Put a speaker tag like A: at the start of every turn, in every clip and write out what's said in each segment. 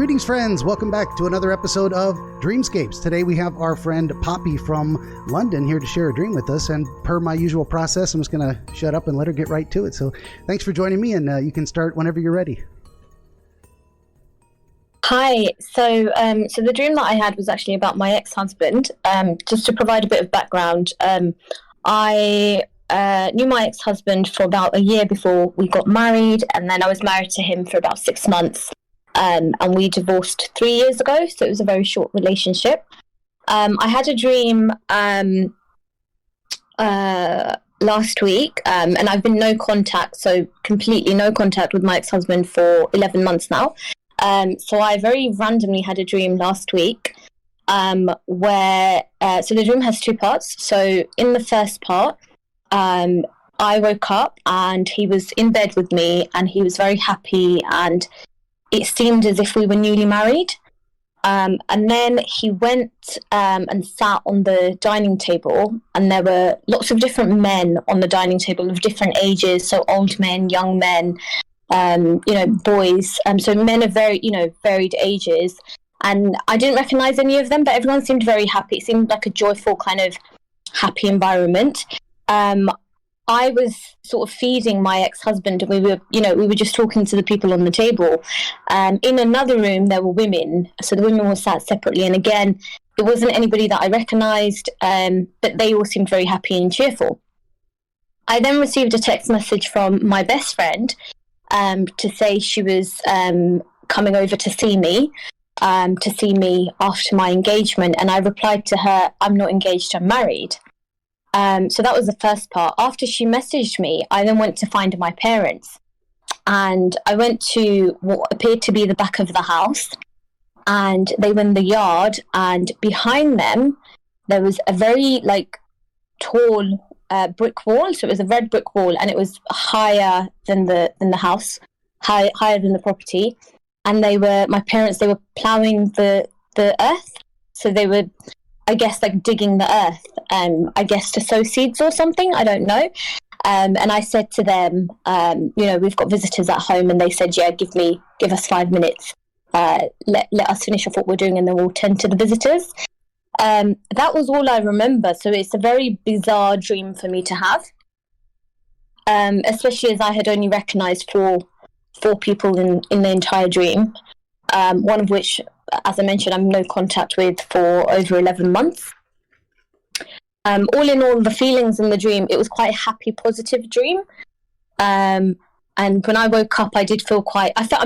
A: Greetings, friends. Welcome back to another episode of Dreamscapes. Today we have our friend Poppy from London here to share a dream with us. And per my usual process, I'm just going to shut up and let her get right to it. So thanks for joining me, and you can start whenever you're ready.
B: Hi. So the dream that I had was actually about my ex-husband. Just to provide a bit of background, I knew my ex-husband for about a year before we got married, and then I was married to him for about 6 months. And we divorced 3 years ago, so it was a very short relationship. I had a dream last week, and I've been completely no contact with my ex-husband for 11 months now. So I very randomly had a dream last week where the dream has two parts. So in the first part, I woke up and he was in bed with me and he was very happy, and it seemed as if we were newly married. And then he went and sat on the dining table, and there were lots of different men on the dining table of different ages, so old men, young men, boys. So men of varied ages. And I didn't recognize any of them, but everyone seemed very happy. It seemed like a joyful kind of happy environment. I was sort of feeding my ex-husband, and we were just talking to the people on the table. In another room, there were women. So the women were sat separately. And again, it wasn't anybody that I recognized, but they all seemed very happy and cheerful. I then received a text message from my best friend to say she was coming over to see me after my engagement. And I replied to her, "I'm not engaged, I'm married." So that was the first part. After she messaged me, I then went to find my parents. And I went to what appeared to be the back of the house. And they were in the yard. And behind them, there was a very, tall brick wall. So it was a red brick wall. And it was higher than the house, higher than the property. And my parents were ploughing the earth. So they were, I guess, digging the earth, I guess to sow seeds or something, I don't know. And I said to them, we've got visitors at home, and they said, yeah, give us 5 minutes, let us finish off what we're doing, and then we'll tend to the visitors. That was all I remember. So it's a very bizarre dream for me to have, especially as I had only recognized four people in the entire dream, one of which, as I mentioned, I'm in no contact with for over 11 months. All in all, the feelings in the dream, it was quite a happy, positive dream. And when I woke up, I did feel I felt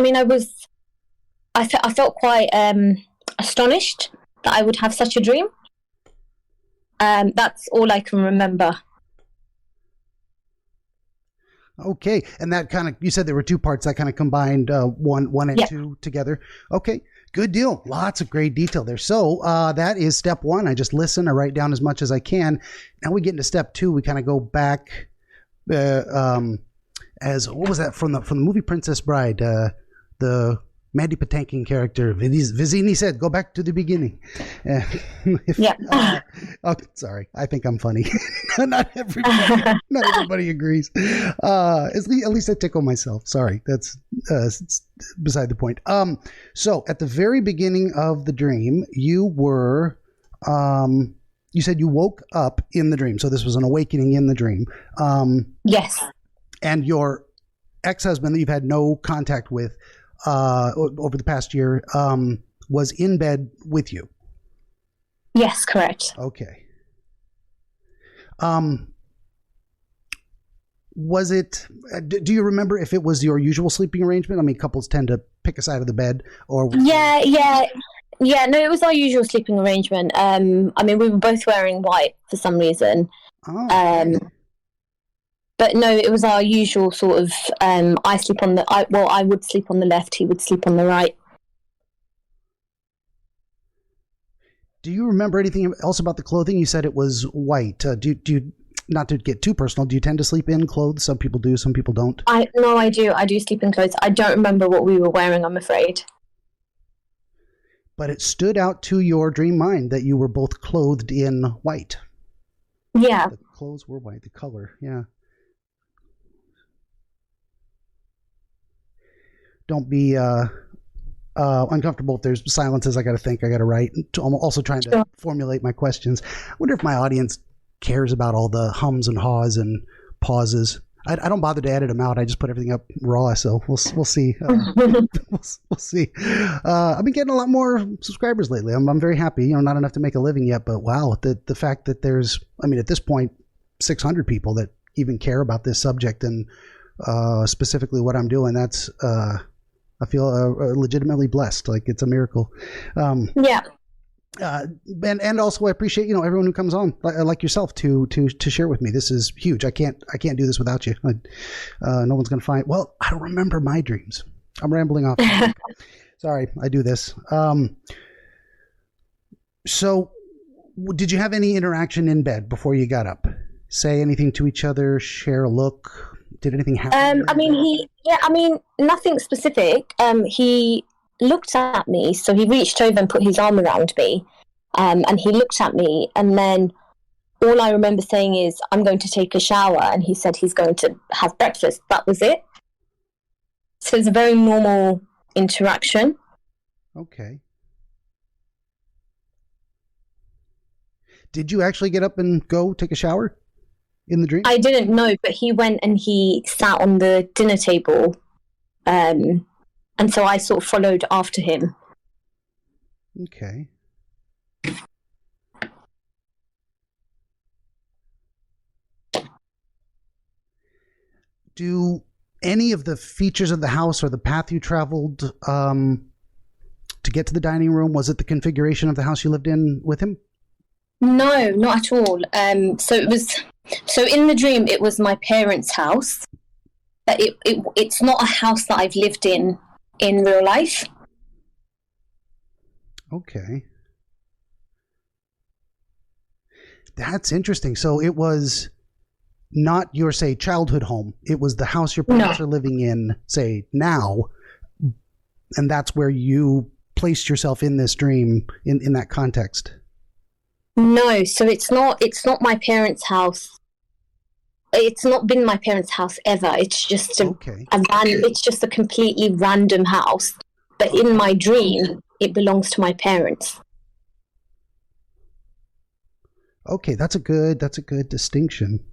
B: quite astonished that I would have such a dream. That's all I can remember.
A: Okay, and that kind of, you said there were two parts that kind of combined one and two together. Okay, good deal. Lots of great detail there. So that is step one. I just listen, I write down as much as I can. Now we get into step two. We kind of go back as, what was that from the movie Princess Bride? The Mandy Patinkin character, Vizini said, go back to the beginning. Sorry. I think I'm funny. Not everybody agrees. At least I tickle myself. Sorry. That's beside the point. So at the very beginning of the dream, you were, you said you woke up in the dream. So this was an awakening in the dream.
B: Yes.
A: And your ex-husband that you've had no contact with over the past year was in bed with you.
B: Yes, correct.
A: Okay. Was it, do you remember if it was your usual sleeping arrangement? I mean, couples tend to pick a side of the bed, or
B: Yeah, no, it was our usual sleeping arrangement. I mean, we were both wearing white for some reason. But no, it was our usual sort of, I would sleep on the left, he would sleep on the right.
A: Do you remember anything else about the clothing? You said it was white. Do you, not to get too personal, do you tend to sleep in clothes? Some people do, some people don't.
B: No, I do. I do sleep in clothes. I don't remember what we were wearing, I'm afraid.
A: But it stood out to your dream mind that you were both clothed in white.
B: Yeah.
A: The clothes were white, the color, yeah. Don't be uncomfortable if there's silences I got to think, I got to write. I'm also trying to formulate my questions. I wonder if my audience cares about all the hums and haws and pauses. I don't bother to edit them out. I just put everything up raw. So we'll see. We'll see. I've been getting a lot more subscribers lately. I'm very happy. Not enough to make a living yet, but wow, the fact that there's, at this point, 600 people that even care about this subject and specifically what I'm doing. That's I feel legitimately blessed. Like it's a miracle.
B: Yeah.
A: And also I appreciate, everyone who comes on like yourself to share with me. This is huge. I can't do this without you. No one's going to find, well, I don't remember my dreams. I'm rambling off. Sorry. I do this. So did you have any interaction in bed before you got up? Say anything to each other, share a look? Did anything happen?
B: Nothing specific. He looked at me, so he reached over and put his arm around me, and he looked at me, and then all I remember saying is, I'm going to take a shower, and he said he's going to have breakfast. That was it. So it's a very normal interaction.
A: Okay. Did you actually get up and go take a shower in the dream?
B: I didn't know, but he went and he sat on the dinner table, and so I sort of followed after him.
A: Okay. Do any of the features of the house or the path you traveled to get to the dining room, was it the configuration of the house you lived in with him?
B: No, not at all. So in the dream, it was my parents' house, but it's not a house that I've lived in real life.
A: Okay. That's interesting. So it was not your, say, childhood home. It was the house your parents are living in, say, now, and that's where you placed yourself in this dream in that context.
B: No, so it's not my parents' house. It's not been my parents' house ever. It's just it's just a completely random house. But in my dream, it belongs to my parents.
A: Okay, that's a good distinction.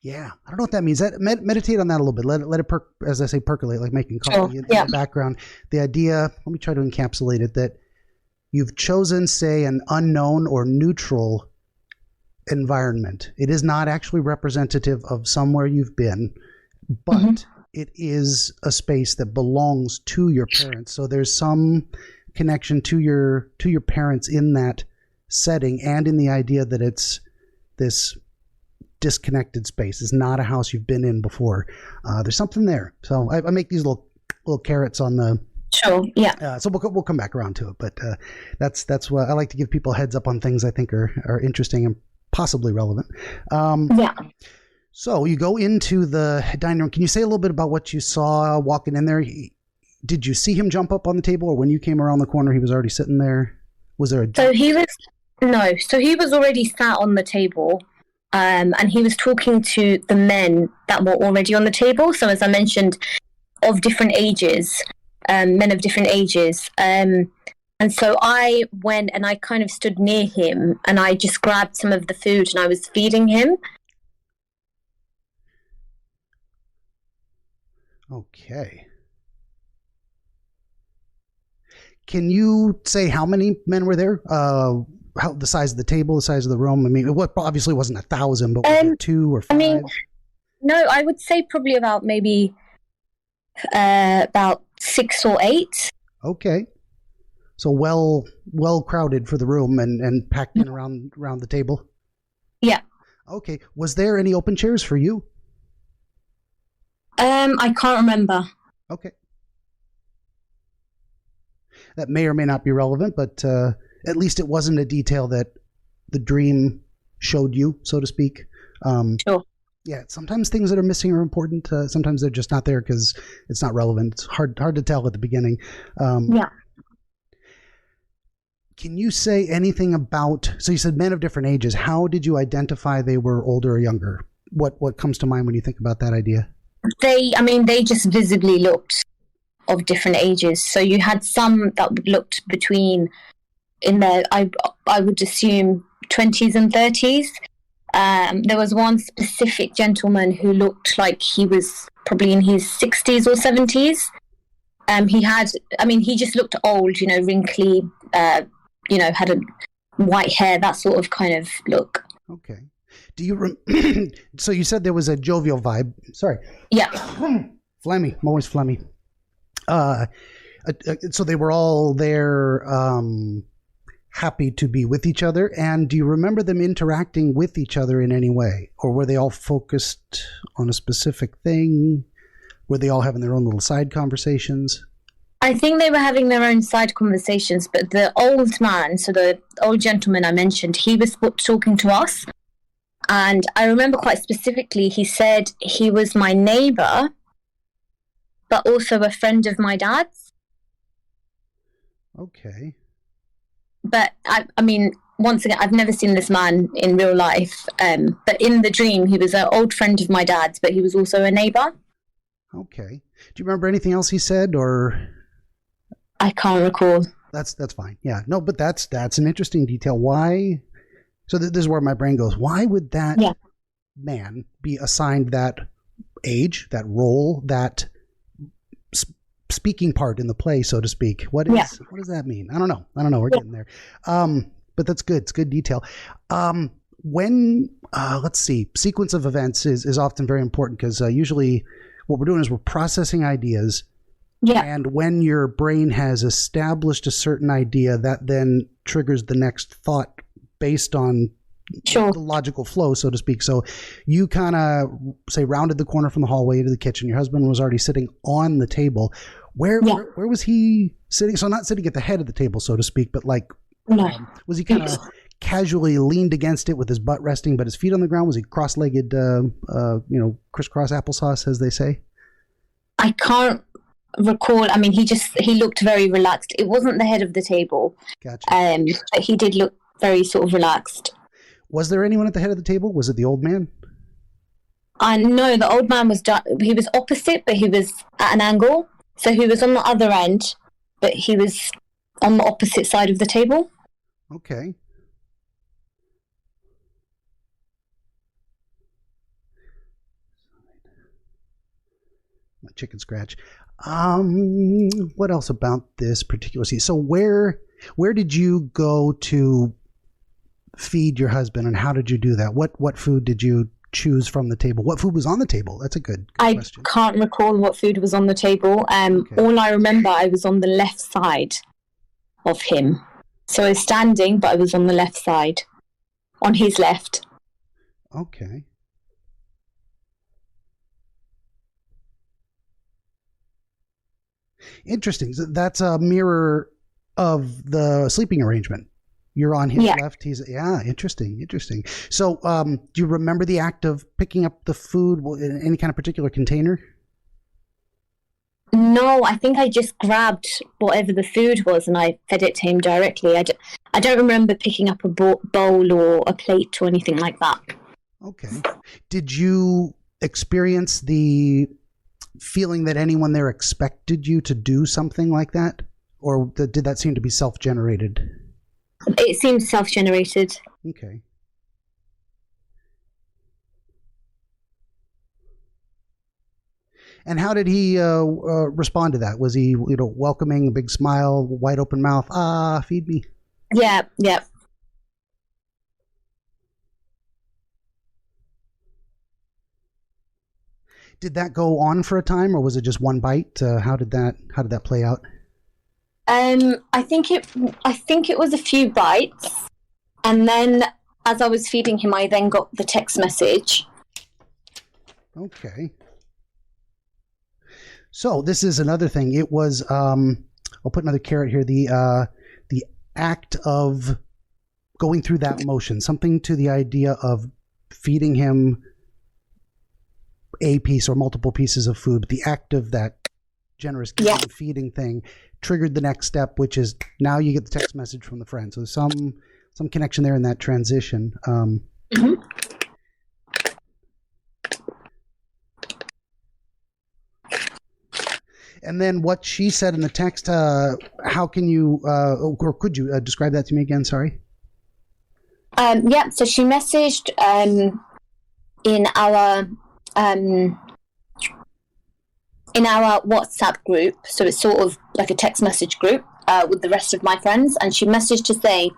A: Yeah, I don't know what that means. Meditate on that a little bit. Let it as I say, percolate, like making coffee in the background. The idea, let me try to encapsulate it, that you've chosen, say, an unknown or neutral environment. It is not actually representative of somewhere you've been, but it is a space that belongs to your parents. So there's some connection to your parents in that setting, and in the idea that it's this disconnected space. It's not a house you've been in before. There's something there. So I make these little carrots on the.
B: Sure. Yeah.
A: So we'll come back around to it, but that's what I like to give people heads up on things I think are interesting and possibly relevant. So you go into the dining room. Can you say a little bit about what you saw walking in there? Did you see him jump up on the table, or when you came around the corner, he was already sitting there? Was there a jump?
B: So he was already sat on the table, and he was talking to the men that were already on the table. So as I mentioned, of different ages, men of different ages. And so I went and I kind of stood near him, and I just grabbed some of the food and I was feeding him.
A: Okay. Can you say how many men were there? How the size of the table, the size of the room? I mean, it obviously wasn't 1,000, but was it 2 or 5?
B: No, I would say probably about maybe about 6 or 8.
A: Okay. So well crowded for the room and packed in around the table?
B: Yeah.
A: Okay. Was there any open chairs for you?
B: I can't remember.
A: Okay. That may or may not be relevant, but at least it wasn't a detail that the dream showed you, so to speak.
B: Sure.
A: Yeah, sometimes things that are missing are important. Sometimes they're just not there because it's not relevant. It's hard to tell at the beginning.
B: Yeah.
A: Can you say anything about, so you said men of different ages. How did you identify they were older or younger? What comes to mind when you think about that idea?
B: They just visibly looked of different ages. So you had some that looked between in their, I would assume, 20s and 30s. There was one specific gentleman who looked like he was probably in his 60s or 70s. He just looked old, wrinkly, had a white hair, that sort of kind of look.
A: Okay. Do you so you said there was a jovial vibe. Sorry.
B: Yeah.
A: Phlegmy. I'm always phlegmy. So they were all there, happy to be with each other. And do you remember them interacting with each other in any way? Or were they all focused on a specific thing? Were they all having their own little side conversations?
B: I think they were having their own side conversations, but the old man, so the old gentleman I mentioned, he was talking to us. And I remember quite specifically, he said he was my neighbor, but also a friend of my dad's.
A: Okay.
B: But once again, I've never seen this man in real life. But in the dream, he was an old friend of my dad's, but he was also a neighbor.
A: Okay. Do you remember anything else he said, or?
B: I can't recall.
A: That's fine. Yeah. No, but that's an interesting detail. Why? So this is where my brain goes. Why would that man be assigned that age, that role, that speaking part in the play, so to speak? What does that mean? I don't know. We're getting there. But that's good. It's good detail. Let's see, sequence of events is often very important, because usually what we're doing is we're processing ideas.
B: Yeah.
A: And when your brain has established a certain idea, that then triggers the next thought based on the logical flow, so to speak. So you kind of, say, rounded the corner from the hallway to the kitchen. Your husband was already sitting on the table. Where was he sitting? So not sitting at the head of the table, so to speak, but was he kind of casually leaned against it with his butt resting, but his feet on the ground? Was he cross-legged, crisscross applesauce, as they say?
B: I can't recall. He looked very relaxed. It wasn't the head of the table.
A: Gotcha.
B: But he did look very sort of relaxed.
A: Was there anyone at the head of the table? Was it the old man?
B: No, the old man he was opposite, but he was at an angle. So he was on the other end, but he was on the opposite side of the table.
A: Okay. My chicken scratch. What else about this particular scene? So where did you go to feed your husband, and how did you do that? What food did you choose from the table? What food was on the table? That's a good question.
B: I can't recall what food was on the table.
A: Okay.
B: All I remember, I was on the left side of him. So I was standing, but I was on the left side, on his left.
A: Okay. Interesting. So that's a mirror of the sleeping arrangement. You're on his left. He's interesting. So, do you remember the act of picking up the food in any kind of particular container?
B: No, I think I just grabbed whatever the food was and I fed it to him directly. I don't remember picking up a bowl or a plate or anything like that.
A: Okay. Did you experience the feeling that anyone there expected you to do something like that? Or did that seem to be self-generated?
B: It seems self-generated.
A: Okay. And how did he respond to that? Was he, welcoming, big smile, wide open mouth? Feed me.
B: Yeah.
A: Did that go on for a time, or was it just one bite? How did that play out?
B: I think it was a few bites, and then as I was feeding him, I then got the text message.
A: Okay. So this is another thing. It was I'll put another carrot here. The act of going through that motion, something to the idea of feeding him a piece or multiple pieces of food, but the act of that generous giving and feeding thing triggered the next step, which is now you get the text message from the friend. So some connection there in that transition. And then what she said in the text, how can you, or could you describe that to me again? Sorry.
B: Yeah, so she messaged in our WhatsApp group, so it's sort of like a text message group with the rest of my friends, and she messaged to say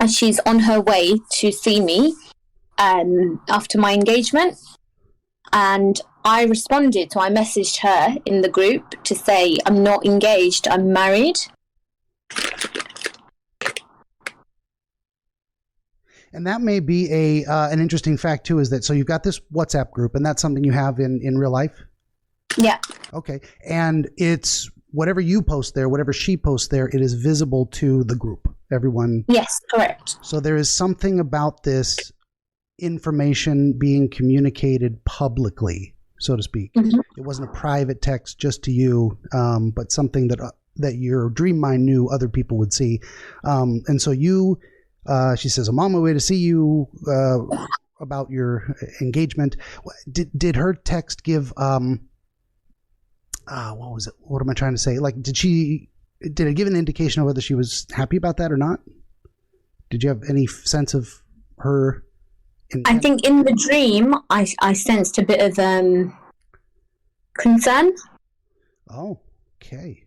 B: she's on her way to see me after my engagement, and I responded, so I messaged her in the group to say I'm not engaged, I'm married.
A: And that may be an interesting fact too, is that, so you've got this WhatsApp group, and that's something you have in real life?
B: Yeah.
A: Okay. And it's whatever you post there, whatever she posts there, it is visible to the group, everyone.
B: Yes, correct.
A: So there is something about this information being communicated publicly, so to speak. Mm-hmm. It wasn't a private text just to you, but something that your dream mind knew other people would see. And so you, she says, I'm on my way to see you about your engagement. Did her text give, what was it? What am I trying to say? Like, did it give an indication of whether she was happy about that or not? Did you have any sense of her intent?
B: I think in the dream, I sensed a bit of concern.
A: Oh, okay.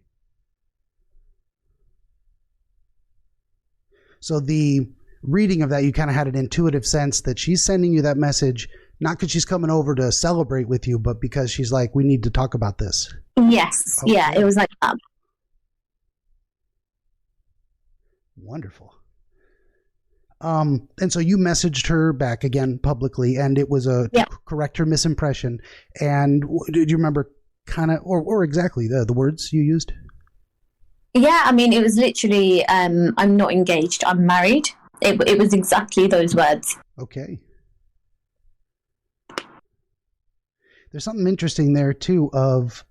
A: So the reading of that, you kind of had an intuitive sense that she's sending you that message, not because she's coming over to celebrate with you, but because she's like, we need to talk about this.
B: Yes. Okay. Yeah, it was like that.
A: Wonderful. And so you messaged her back again publicly, and it was to correct her misimpression. And did you remember kind of, or exactly the words you used?
B: Yeah, I mean, it was literally, I'm not engaged, I'm married. It was exactly those words.
A: Okay. There's something interesting there too of,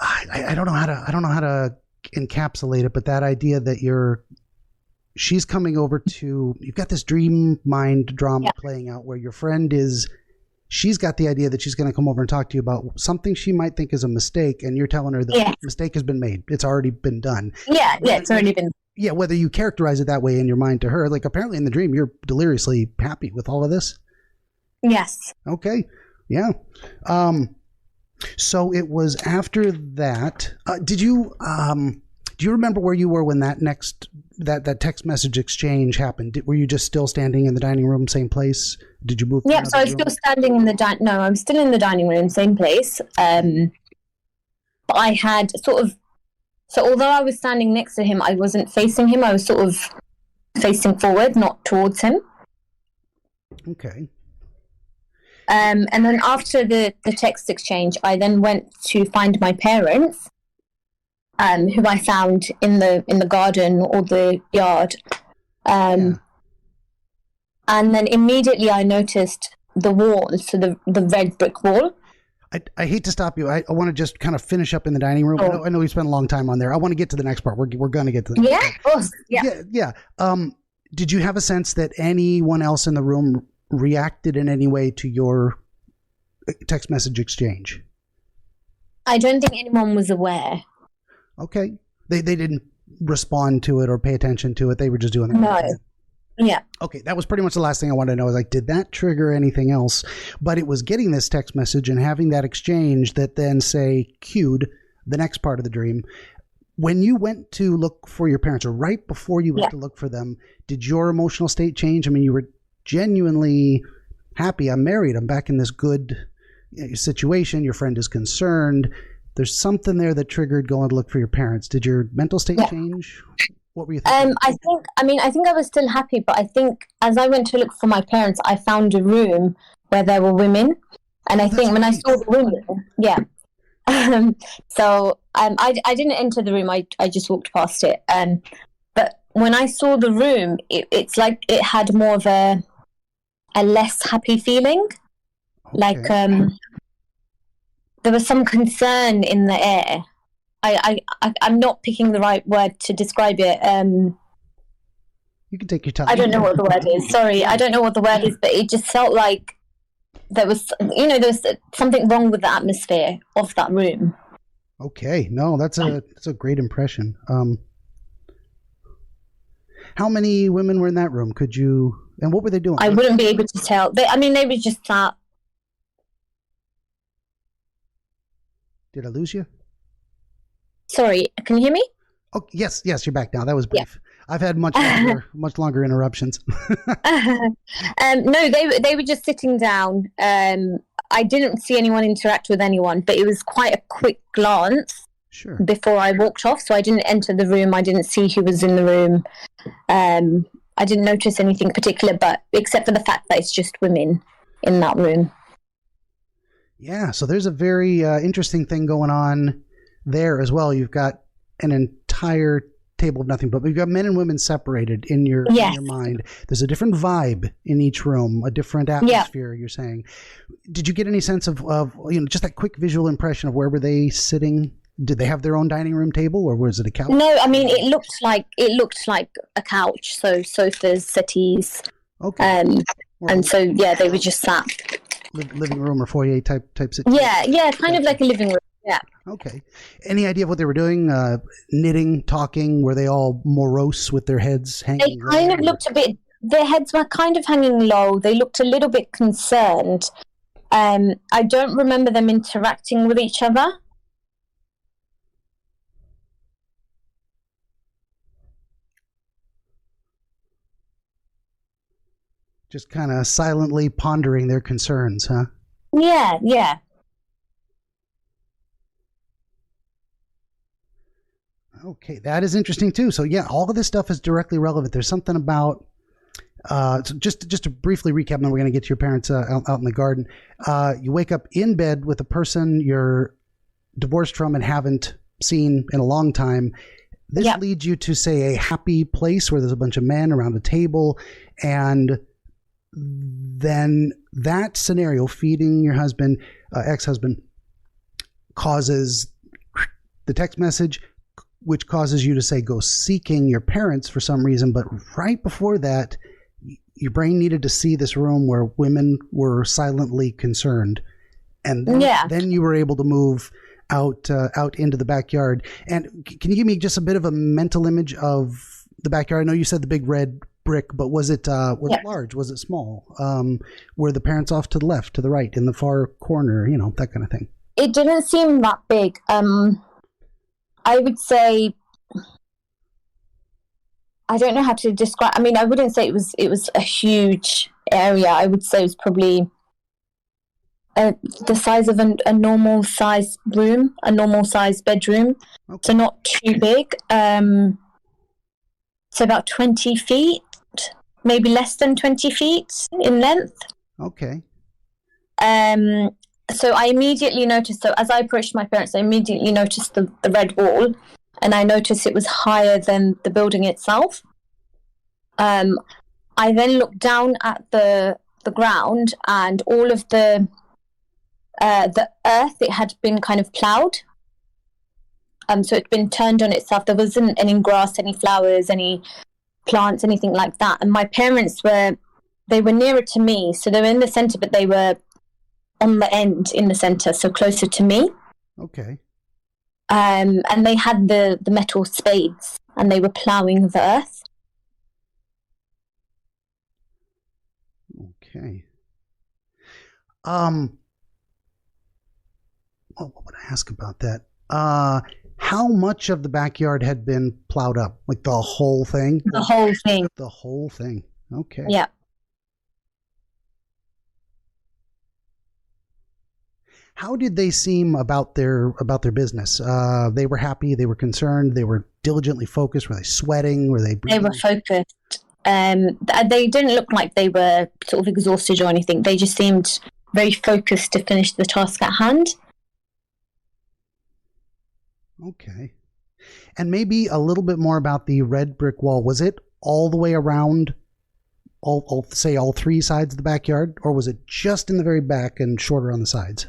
A: I don't know how to encapsulate it, but that idea that she's coming over to, you've got this dream mind drama playing out where your friend she's got the idea that she's going to come over and talk to you about something she might think is a mistake, and you're telling her that the mistake has been made. It's already been done.
B: Yeah, it's already been.
A: Yeah, whether you characterize it that way in your mind to her, like apparently in the dream, you're deliriously happy with all of this.
B: Yes.
A: Okay. Yeah. So it was after that. Do you remember where you were when that text message exchange happened? Were you just still standing in the dining room, same place? Did you move?
B: Yeah, so I was still standing in no, I'm still in the dining room, same place. But I had so although I was standing next to him, I wasn't facing him. I was sort of facing forward, not towards him.
A: Okay.
B: And then after the text exchange, I then went to find my parents, who I found in the garden or the yard. And then immediately I noticed the wall, so the red brick wall.
A: I hate to stop you. I want to just kind of finish up in the dining room. I know we spent a long time on there. I want to get to the next part. We're going to get to the next part.
B: Of course. Yeah.
A: Yeah. Did you have a sense that anyone else in the room reacted in any way to your text message exchange?
B: I don't think anyone was aware.
A: Okay. They didn't respond to it or pay attention to it. They were just doing that.
B: No. Yeah.
A: Okay. That was pretty much the last thing I wanted to know. Was like, did that trigger anything else? But it was getting this text message and having that exchange that then cued the next part of the dream. When you went to look for your parents, or right before you went to look for them, did your emotional state change? I mean, you were genuinely happy. I'm married. I'm back in this good situation. Your friend is concerned. There's something there that triggered going to look for your parents. Did your mental state change? What were you thinking?
B: I think I was still happy, but I think as I went to look for my parents, I found a room where there were women. And I think when I saw the women, so I didn't enter the room. I just walked past it. But when I saw the room, it's like it had more of a less happy feeling. Okay. Like there was some concern in the air. I'm not picking the right word to describe it.
A: You can take your time.
B: I don't know what the word is. Sorry, I don't know what the word is, but it just felt like there was something wrong with the atmosphere of that room.
A: Okay, no, that's a great impression. How many women were in that room? Could you? And what were they doing?
B: I wouldn't be able to tell. They were just sat.
A: Did I lose you?
B: Sorry, can you hear me?
A: Oh, yes, you're back now. That was brief.
B: Yeah.
A: I've had much longer interruptions.
B: No, they were just sitting down. I didn't see anyone interact with anyone, but it was quite a quick glance before I walked off. So I didn't enter the room. I didn't see who was in the room. I didn't notice anything particular, but except for the fact that it's just women in that room.
A: Yeah, so there's a very interesting thing going on there as well. You've got an entire table of nothing, but we've got men and women separated in your mind. There's a different vibe in each room, a different atmosphere. You're saying. Did you get any sense of just that quick visual impression of where were they sitting? Did they have their own dining room table, or was it a couch?
B: No, I mean it looked like a couch. So sofas, settees.
A: Okay.
B: And so they were just sat.
A: Living room or foyer type situation.
B: Yeah, kind of like a living room. Yeah.
A: Okay. Any idea of what they were doing? Knitting, talking? Were they all morose with their heads hanging?
B: They kind of looked a bit. Their heads were kind of hanging low. They looked a little bit concerned. I don't remember them interacting with each other.
A: Just kind of silently pondering their concerns, huh?
B: Yeah.
A: Okay, that is interesting too. So yeah, all of this stuff is directly relevant. There's something about so just to briefly recap, and then we're going to get to your parents out in the garden. You wake up in bed with a person you're divorced from and haven't seen in a long time. This leads you to, say, a happy place where there's a bunch of men around a table, and then that scenario, feeding your husband, ex-husband, causes the text message, which causes you to, say, go seeking your parents for some reason. But right before that, your brain needed to see this room where women were silently concerned. And then you were able to move out into the backyard. And can you give me just a bit of a mental image of the backyard? I know you said the big red brick, but was it it large? Was it small? Were the parents off to the left, to the right, in the far corner, that kind of thing?
B: It didn't seem that big. I would say, I don't know how to describe. I mean, I wouldn't say it was a huge area. I would say it was probably the size of a normal size room, a normal size bedroom. Okay. So not too big. So about 20 feet, maybe less than 20 feet in length.
A: Okay.
B: So I immediately noticed, as I approached my parents, I immediately noticed the red wall, and I noticed it was higher than the building itself. I then looked down at the ground, and all of the earth, it had been kind of plowed. So it'd been turned on itself. There wasn't any grass, any flowers, any plants, anything like that. And my parents were nearer to me, so they were in the center, but they were on the end in the center, so closer to me.
A: Okay.
B: And they had the metal spades, and they were plowing the earth.
A: Okay. Well, what would I ask about that? How much of the backyard had been plowed up? Like the whole thing?
B: The whole thing.
A: The whole thing. Okay.
B: Yeah.
A: How did they seem about their business? They were happy. They were concerned. They were diligently focused. Were they sweating? Were they breathing?
B: They were focused. They didn't look like they were sort of exhausted or anything. They just seemed very focused to finish the task at hand.
A: Okay. And maybe a little bit more about the red brick wall. Was it all the way around, all three sides of the backyard, or was it just in the very back and shorter on the sides?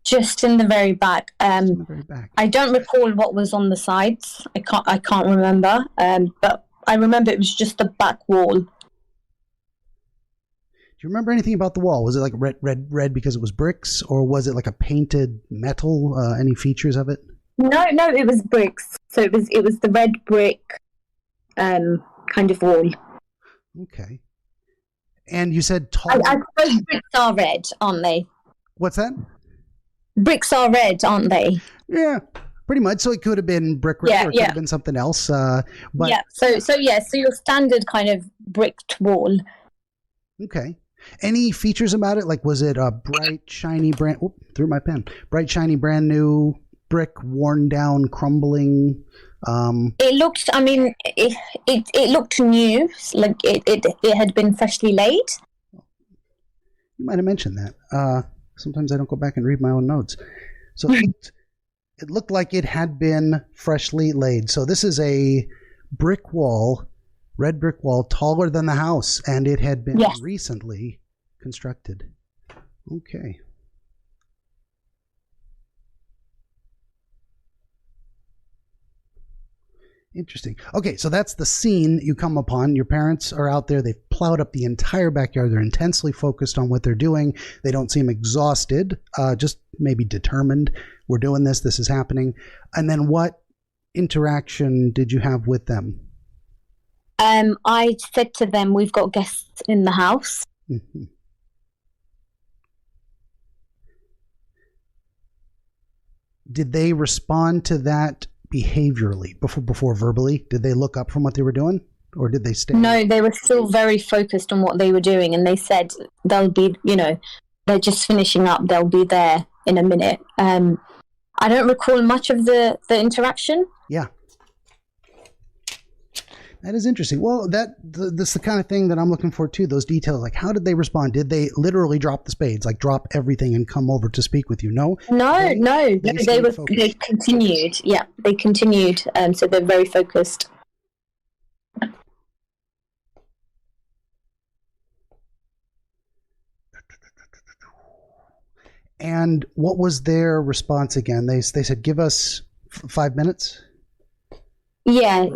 B: Just in the very back.
A: In the very back.
B: I don't recall what was on the sides. I can't remember. But I remember it was just the back wall.
A: you remember anything about the wall? Was it like red because it was bricks, or was it like a painted metal? Any features of it?
B: No, it was bricks. So it was the red brick kind of wall.
A: Okay. And you said tall.
B: I suppose bricks are red, aren't they?
A: What's that?
B: Bricks are red, aren't they?
A: Yeah, pretty much. So it could have been brick red, or it could have been something else. But
B: yeah. So your standard kind of bricked wall.
A: Okay. Any features about it? Like, was it a bright, shiny brand? Oop, threw my pen. Bright, shiny, brand new brick, worn down, crumbling.
B: It looked. I mean, it looked new. Like it had been freshly laid.
A: You might have mentioned that. Sometimes I don't go back and read my own notes. So it looked like it had been freshly laid. So this is a brick wall, red brick wall, taller than the house, and it had been recently constructed. Okay. Interesting. Okay, so that's the scene you come upon. Your parents are out there. They've plowed up the entire backyard. They're intensely focused on what they're doing. They don't seem exhausted, just maybe determined. We're doing this. This is happening. And then what interaction did you have with them?
B: I said to them, we've got guests in the house.
A: Mm-hmm. Did they respond to that behaviorally before verbally? Did they look up from what they were doing, or did they stay?
B: No, they were still very focused on what they were doing, and they said they'll be, they're just finishing up. They'll be there in a minute. I don't recall much of the interaction.
A: Yeah. That is interesting. Well, that's the kind of thing that I'm looking for too. Those details, like how did they respond? Did they literally drop the spades, like drop everything and come over to speak with you? No. They
B: continued. Yeah, they continued. So they're very focused.
A: And what was their response again? They said, "Give us 5 minutes."
B: Yeah.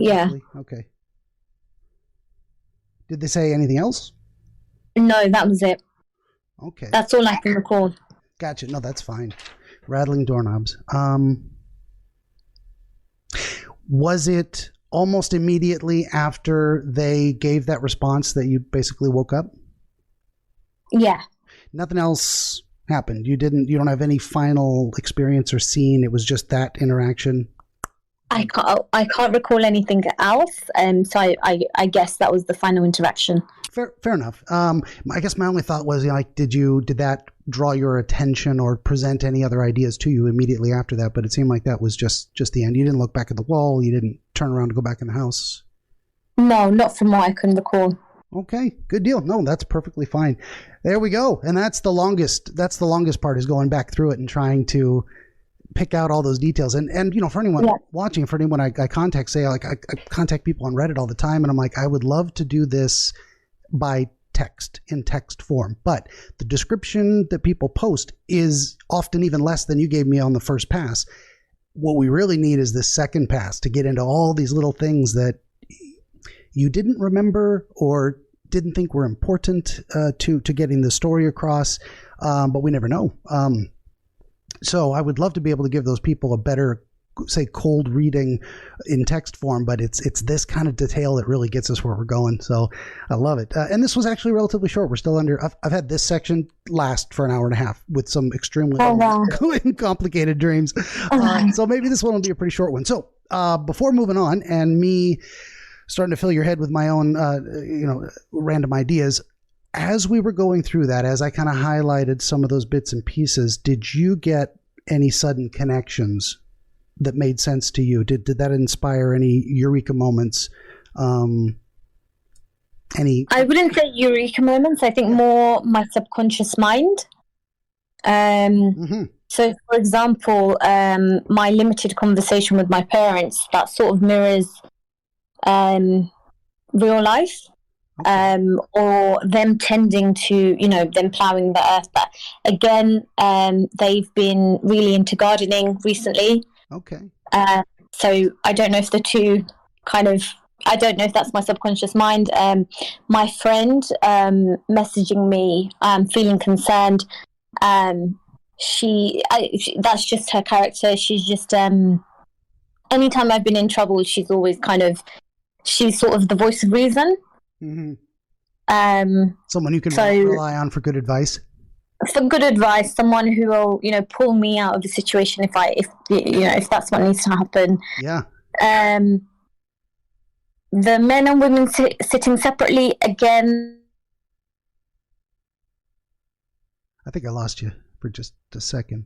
A: Okay. Did they say anything else?
B: No, that was it.
A: Okay.
B: That's all I can recall.
A: Gotcha. No, that's fine. Rattling doorknobs. Was it almost immediately after they gave that response that you basically woke up?
B: Yeah.
A: Nothing else happened. You don't have any final experience or scene. It was just that interaction.
B: I can't recall anything else, so I guess that was the final interaction.
A: Fair enough. I guess my only thought was, did that draw your attention or present any other ideas to you immediately after that? But it seemed like that was just the end. You didn't look back at the wall. You didn't turn around to go back in the house.
B: No, not from what I can recall.
A: Okay, good deal. No, that's perfectly fine. There we go. And that's the longest part, is going back through it and trying to pick out all those details. And for anyone watching, for anyone I contact, say, like, I contact people on Reddit all the time, and I'm like, I would love to do this by text, in text form. But the description that people post is often even less than you gave me on the first pass. What we really need is this second pass to get into all these little things that you didn't remember or didn't think were important to getting the story across, but we never know. So I would love to be able to give those people a better, say, cold reading in text form, but it's this kind of detail that really gets us where we're going. So I love it. And this was actually relatively short. We're still under, I've had this section last for an hour and a half with some extremely complicated dreams. So maybe this one will be a pretty short one. So before moving on and me starting to fill your head with my own, random ideas, as we were going through that, as I kind of highlighted some of those bits and pieces, did you get any sudden connections that made sense to you? Did that inspire any eureka moments? I
B: wouldn't say eureka moments. I think more my subconscious mind. So, for example, my limited conversation with my parents, that sort of mirrors real life. Or them tending to, them ploughing the earth. But again, they've been really into gardening recently.
A: Okay.
B: So I don't know if the two kind of I don't know if that's my subconscious mind. My friend messaging me, feeling concerned. That's just her character. She's just anytime I've been in trouble, she's always she's sort of the voice of reason.
A: Mm-hmm. Someone you can rely on for good advice.
B: For good advice, someone who will, pull me out of the situation if that's what needs to happen.
A: Yeah.
B: The men and women sitting separately again.
A: I think I lost you for just a second.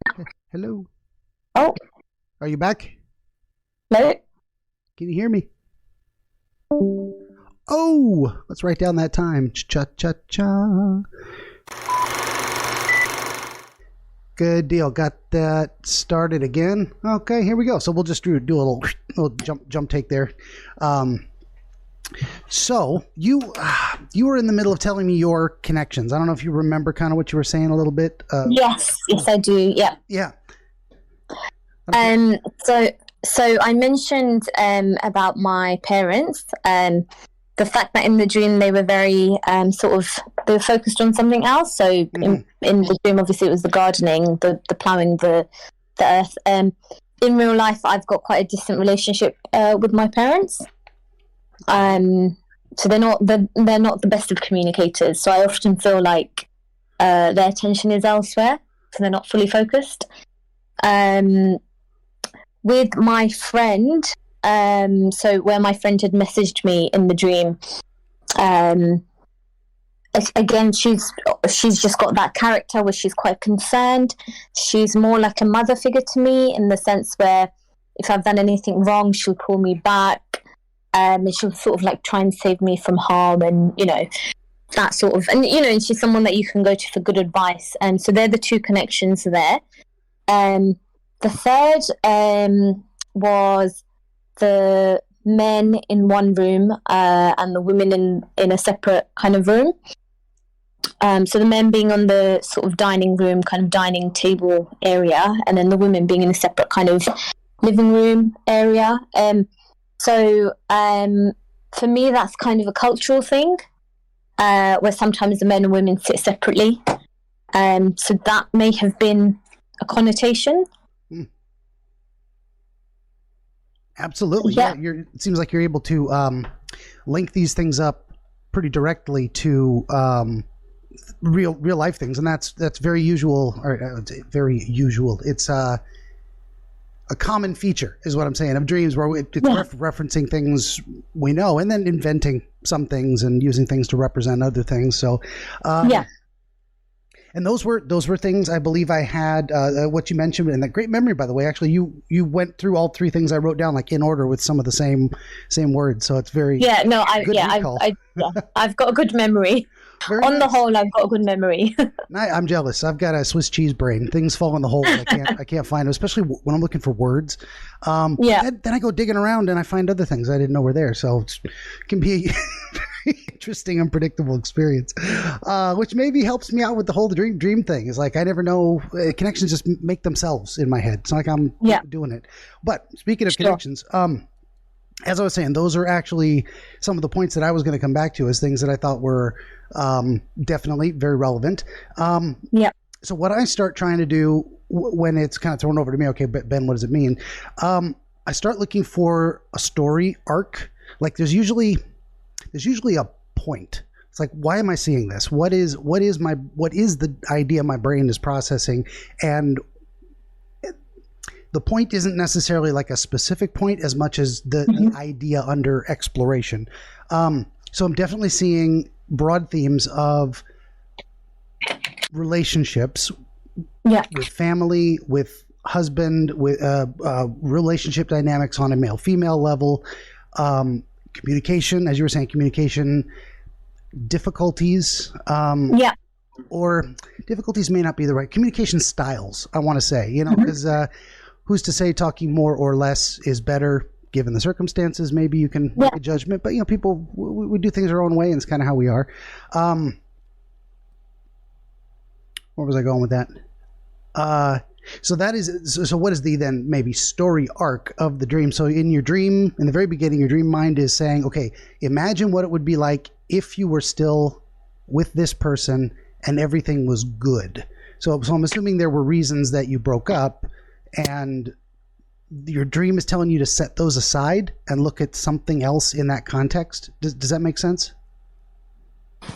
A: Okay. Hello.
B: Oh.
A: Are you back?
B: No.
A: Can you hear me? Oh, let's write down that time. Cha-cha-cha. Good deal. Got that started again. Okay, here we go. So we'll just do a little jump take there. So you were in the middle of telling me your connections. I don't know if you remember kind of what you were saying a little bit.
B: Yes, I do. Yeah.
A: Yeah.
B: Okay. So I mentioned about my parents. The fact that in the dream they were very they were focused on something else. So in the dream, obviously, it was the gardening, the ploughing the earth. In real life, I've got quite a distant relationship with my parents. So they're not the best of communicators. So I often feel like their attention is elsewhere, so they're not fully focused. With my friend. So where my friend had messaged me in the dream, again, she's just got that character where she's quite concerned. She's more like a mother figure to me in the sense where if I've done anything wrong, she'll pull me back, and she'll sort of like try and save me from harm, and that sort of, and and she's someone that you can go to for good advice. And so they're the two connections there. The third was the men in one room and the women in a separate kind of room. So the men being on the sort of dining room, kind of dining table area, and then the women being in a separate kind of living room area. So for me, that's kind of a cultural thing where sometimes the men and women sit separately. So that may have been a connotation.
A: Absolutely. Yeah. It seems like you're able to link these things up pretty directly to real life things, and that's very usual. Or very usual. It's a common feature, is what I'm saying, of dreams, where it's referencing things we know, and then inventing some things and using things to represent other things. So, And those were things I believe I had, what you mentioned, and that great memory, by the way. Actually, you went through all three things I wrote down, like in order with some of the same words. So it's very
B: I've got a good memory. On the whole, I've got a good memory.
A: I'm jealous. I've got a Swiss cheese brain. Things fall in the hole. I can't find them, especially when I'm looking for words. Then I go digging around and I find other things I didn't know were there. So it can be interesting, unpredictable experience, which maybe helps me out with the whole dream thing. Is like I never know, connections just make themselves in my head. It's not like I'm doing it. But speaking of connections, as I was saying, those are actually some of the points that I was going to come back to as things that I thought were definitely very relevant. So what I start trying to do when it's kind of thrown over to me, okay, Ben, what does it mean? I start looking for a story arc. Like there's usually a point. It's like, why am I seeing this? What is the idea my brain is processing? And the point isn't necessarily like a specific point as much as the idea under exploration. So I'm definitely seeing broad themes of relationships with family, with husband, with relationship dynamics on a male-female level, communication, as you were saying, communication difficulties, or difficulties may not be the right communication styles, I want to say, because who's to say talking more or less is better given the circumstances? Maybe you can make a judgment, but people, we do things our own way, and it's kind of how we are. Where was I going with that? So that is, so what is the then maybe story arc of the dream? So in your dream, in the very beginning, your dream mind is saying, okay, imagine what it would be like if you were still with this person and everything was good. So I'm assuming there were reasons that you broke up, and your dream is telling you to set those aside and look at something else in that context. Does that make sense?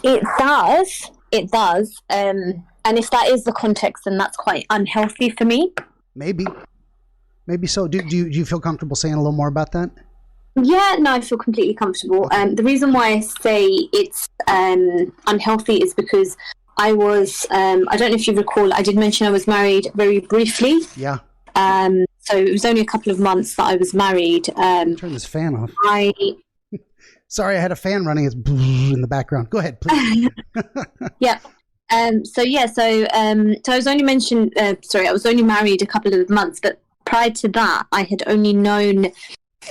B: It does. It does. And if that is the context, then that's quite unhealthy for me. Maybe
A: so. Do you feel comfortable saying a little more about that?
B: Yeah, no, I feel completely comfortable. The reason why I say it's unhealthy is because I was, I don't know if you recall, I did mention I was married very briefly.
A: Yeah.
B: So it was only a couple of months that I was married.
A: Turn this fan off. Sorry, I had a fan running in the background. Go ahead, please.
B: Yeah. So I was only I was only married a couple of months, but prior to that, I had only known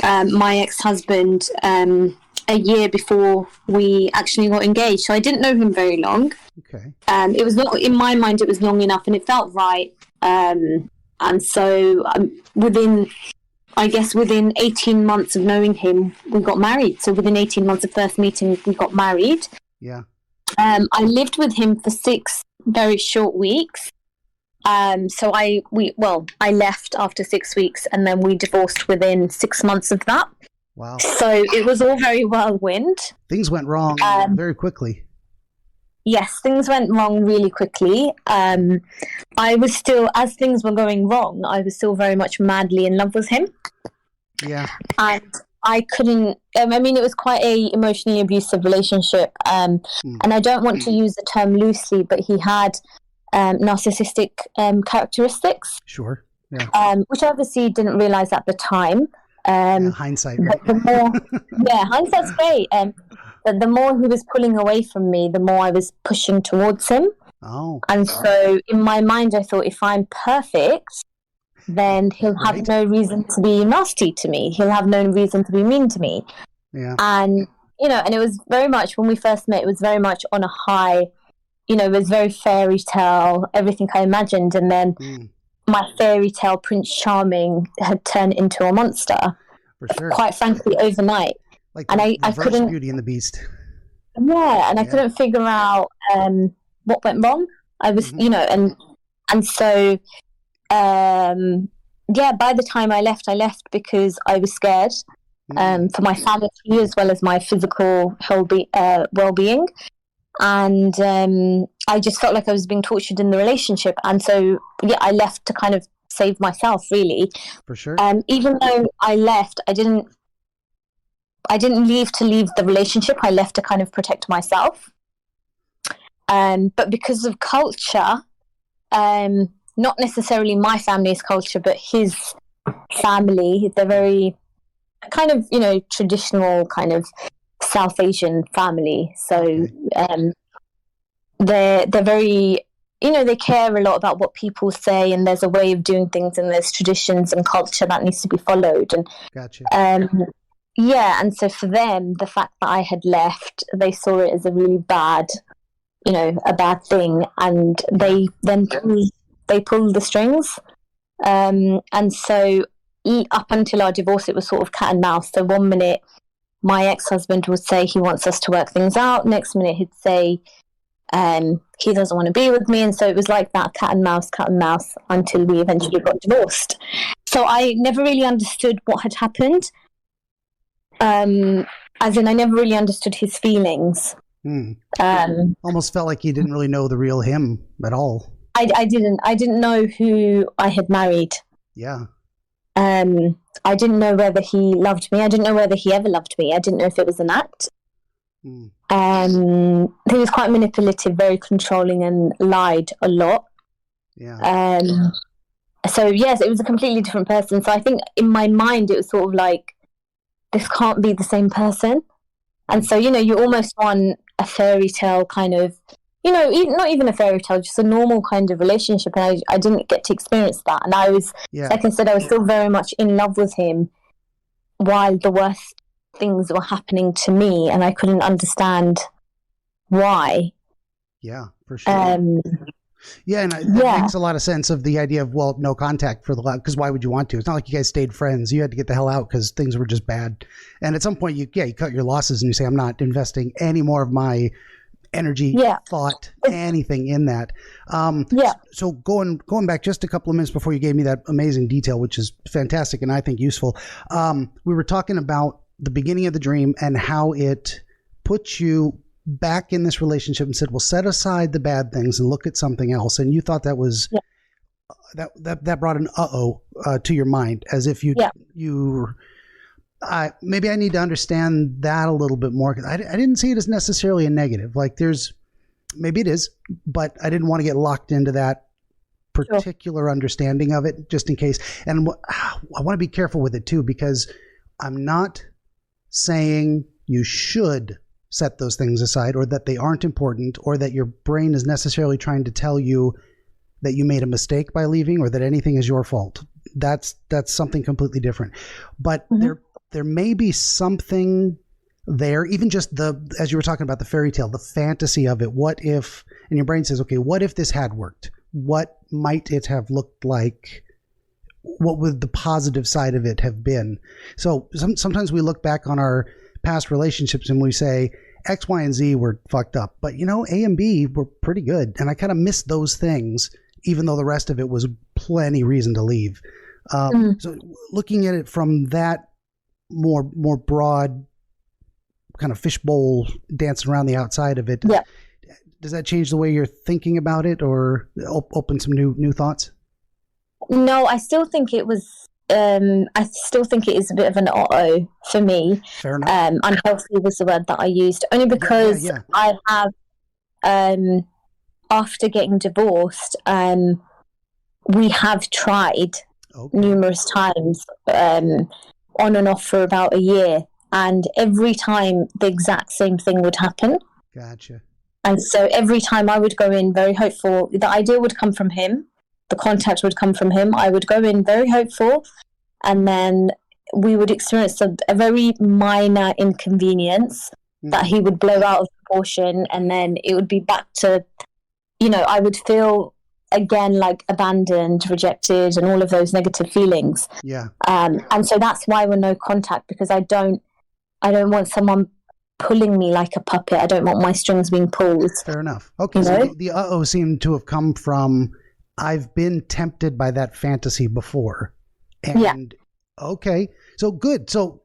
B: my ex-husband a year before we actually got engaged. So I didn't know him very long.
A: Okay.
B: It was not, in my mind, it was long enough, and it felt right. And so within 18 months of knowing him, we got married. So within 18 months of first meeting, we got married.
A: Yeah.
B: I lived with him for 6 very short weeks. So I left after 6 weeks, and then we divorced within 6 months of that.
A: Wow.
B: So it was all very whirlwind.
A: Things went wrong very quickly.
B: Yes, things went wrong really quickly. I was still, as things were going wrong, I was still very much madly in love with him.
A: Yeah.
B: And I couldn't, it was quite a emotionally abusive relationship. And I don't want to use the term loosely, but he had narcissistic characteristics.
A: Sure. Yeah.
B: Which I obviously didn't realize at the time.
A: Hindsight, right?
B: But hindsight's great. But the more he was pulling away from me, the more I was pushing towards him.
A: Oh.
B: And so in my mind, I thought, if I'm perfect, then he'll have no reason to be nasty to me. He'll have no reason to be mean to me.
A: Yeah.
B: And, and it was very much, when we first met, it was very much on a high, it was very fairy tale, everything I imagined. And then my fairy tale Prince Charming had turned into a monster.
A: For sure.
B: Quite frankly, overnight.
A: Like I couldn't, Beauty and the Beast.
B: Yeah, and I couldn't figure out what went wrong. I was, and so, by the time I left because I was scared for my sanity as well as my physical well-being. And I just felt like I was being tortured in the relationship. And so, I left to kind of save myself, really.
A: For sure.
B: Even though I left, I didn't leave to leave the relationship. I left to kind of protect myself. But because of culture, not necessarily my family's culture, but his family, they're very kind of, traditional kind of South Asian family. So they're very, they care a lot about what people say, and there's a way of doing things, and there's traditions and culture that needs to be followed. And
A: gotcha.
B: Yeah, and so for them, the fact that I had left, they saw it as a really bad, a bad thing, and they then pulled the strings. And so up until our divorce, it was sort of cat and mouse. So one minute, my ex-husband would say he wants us to work things out. Next minute, he'd say he doesn't want to be with me. And so it was like that, cat and mouse, until we eventually got divorced. So I never really understood what had happened. As in, I never really understood his feelings.
A: Almost felt like you didn't really know the real him at all.
B: I didn't know who I had married.
A: Yeah.
B: I didn't know whether he loved me. I didn't know whether he ever loved me. I didn't know if it was an act. He was quite manipulative, very controlling, and lied a lot.
A: Yeah.
B: So yes, it was a completely different person. So I think in my mind, it was sort of like, this can't be the same person. And so, you almost want a fairy tale kind of, not even a fairy tale, just a normal kind of relationship. And I didn't get to experience that. And I was, like I said, I was still very much in love with him while the worst things were happening to me. And I couldn't understand why.
A: Yeah, for sure. Yeah, and that makes a lot of sense of the idea of, well, no contact for the lab, because why would you want to? It's not like you guys stayed friends. You had to get the hell out because things were just bad. And at some point, you cut your losses and you say, I'm not investing any more of my energy, thought, anything in that. So going back just a couple of minutes before you gave me that amazing detail, which is fantastic and I think useful, we were talking about the beginning of the dream and how it puts you back in this relationship and said, well, set aside the bad things and look at something else. And you thought that was that brought an to your mind, as if you maybe I need to understand that a little bit more, because I didn't see it as necessarily a negative. Like maybe it is, but I didn't want to get locked into that particular understanding of it, just in case. And I want to be careful with it too, because I'm not saying you should set those things aside, or that they aren't important, or that your brain is necessarily trying to tell you that you made a mistake by leaving, or that anything is your fault. That's something completely different. But there may be something there, even just as you were talking about the fairy tale, the fantasy of it. What if, and your brain says, okay, what if this had worked? What might it have looked like? What would the positive side of it have been? So sometimes we look back on our past relationships and we say X, Y, and Z were fucked up, but A and B were pretty good. And I kind of missed those things, even though the rest of it was plenty reason to leave. So looking at it from that more broad kind of fishbowl dancing around the outside of it, does that change the way you're thinking about it, or open some new thoughts?
B: No, I still think it was. I still think it is a bit of an for me.
A: Fair enough.
B: Unhealthy was the word that I used, only because I have, after getting divorced, we have tried numerous times, on and off for about a year, and every time the exact same thing would happen.
A: Gotcha.
B: And so every time I would go in very hopeful, the idea would come from him. The contact would come from him. I would go in very hopeful, and then we would experience a very minor inconvenience that he would blow out of proportion, and then it would be back to, I would feel again like abandoned, rejected, and all of those negative feelings.
A: Yeah.
B: And so that's why we're no contact, because I don't want someone pulling me like a puppet. I don't want my strings being pulled.
A: Fair enough. Okay. So the seemed to have come from, I've been tempted by that fantasy before. And okay. So good. So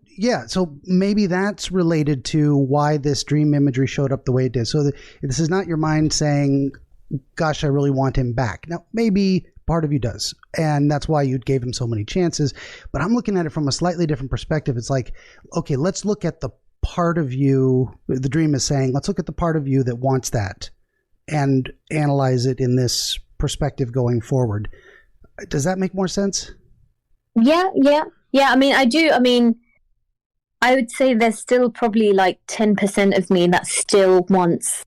A: so maybe that's related to why this dream imagery showed up the way it did. So this is not your mind saying, gosh, I really want him back. Now, maybe part of you does, and that's why you gave him so many chances. But I'm looking at it from a slightly different perspective. It's like, okay, let's look at the part of you, the dream is saying, let's look at the part of you that wants that and analyze it in this perspective going forward. Does that make more sense? Yeah.
B: I mean, I do. I mean, I would say there's still probably like 10% of me that still wants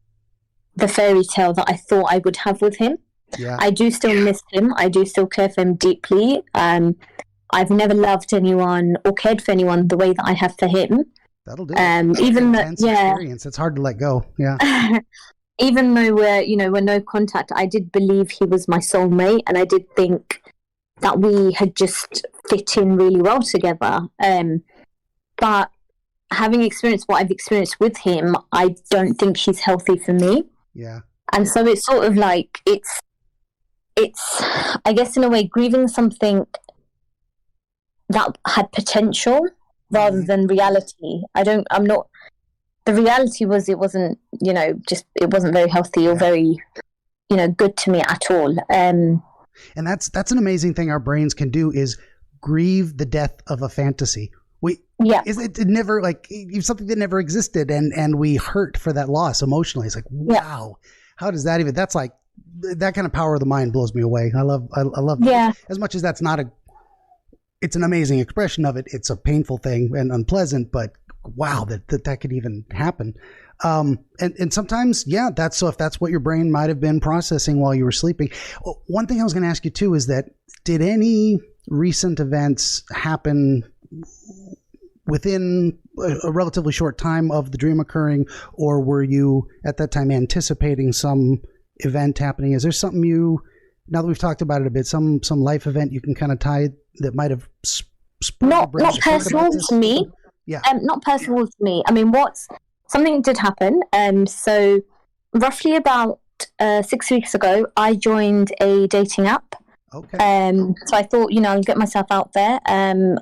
B: the fairy tale that I thought I would have with him.
A: Yeah.
B: I do still miss him. I do still care for him deeply. I've never loved anyone or cared for anyone the way that I have for him.
A: That'll do it.
B: Even though,
A: experience. It's hard to let go. Yeah.
B: Even though we're no contact, I did believe he was my soulmate, and I did think that we had just fit in really well together. But having experienced what I've experienced with him, I don't think he's healthy for me.
A: Yeah.
B: And so it's sort of like it's I guess in a way grieving something that had potential rather than reality. The reality was it wasn't, it wasn't very healthy or very, good to me at all.
A: And that's an amazing thing our brains can do, is grieve the death of a fantasy. It never, like, something that never existed, and we hurt for that loss emotionally. It's like, wow, how does that even? That's like, that kind of power of the mind blows me away. I love that. As much as that's not it's an amazing expression of it. It's a painful thing and unpleasant, but wow, that could even happen. And sometimes, that's so if that's what your brain might have been processing while you were sleeping. One thing I was going to ask you too is that, did any recent events happen within a relatively short time of the dream occurring, or were you at that time anticipating some event happening? Is there something now that we've talked about it a bit, some life event you can kind of tie that might have
B: not personal to me.
A: Yeah.
B: Not personal to me. I mean, something did happen. So roughly about 6 weeks ago, I joined a dating app.
A: Okay.
B: So I thought, I'll get myself out there. And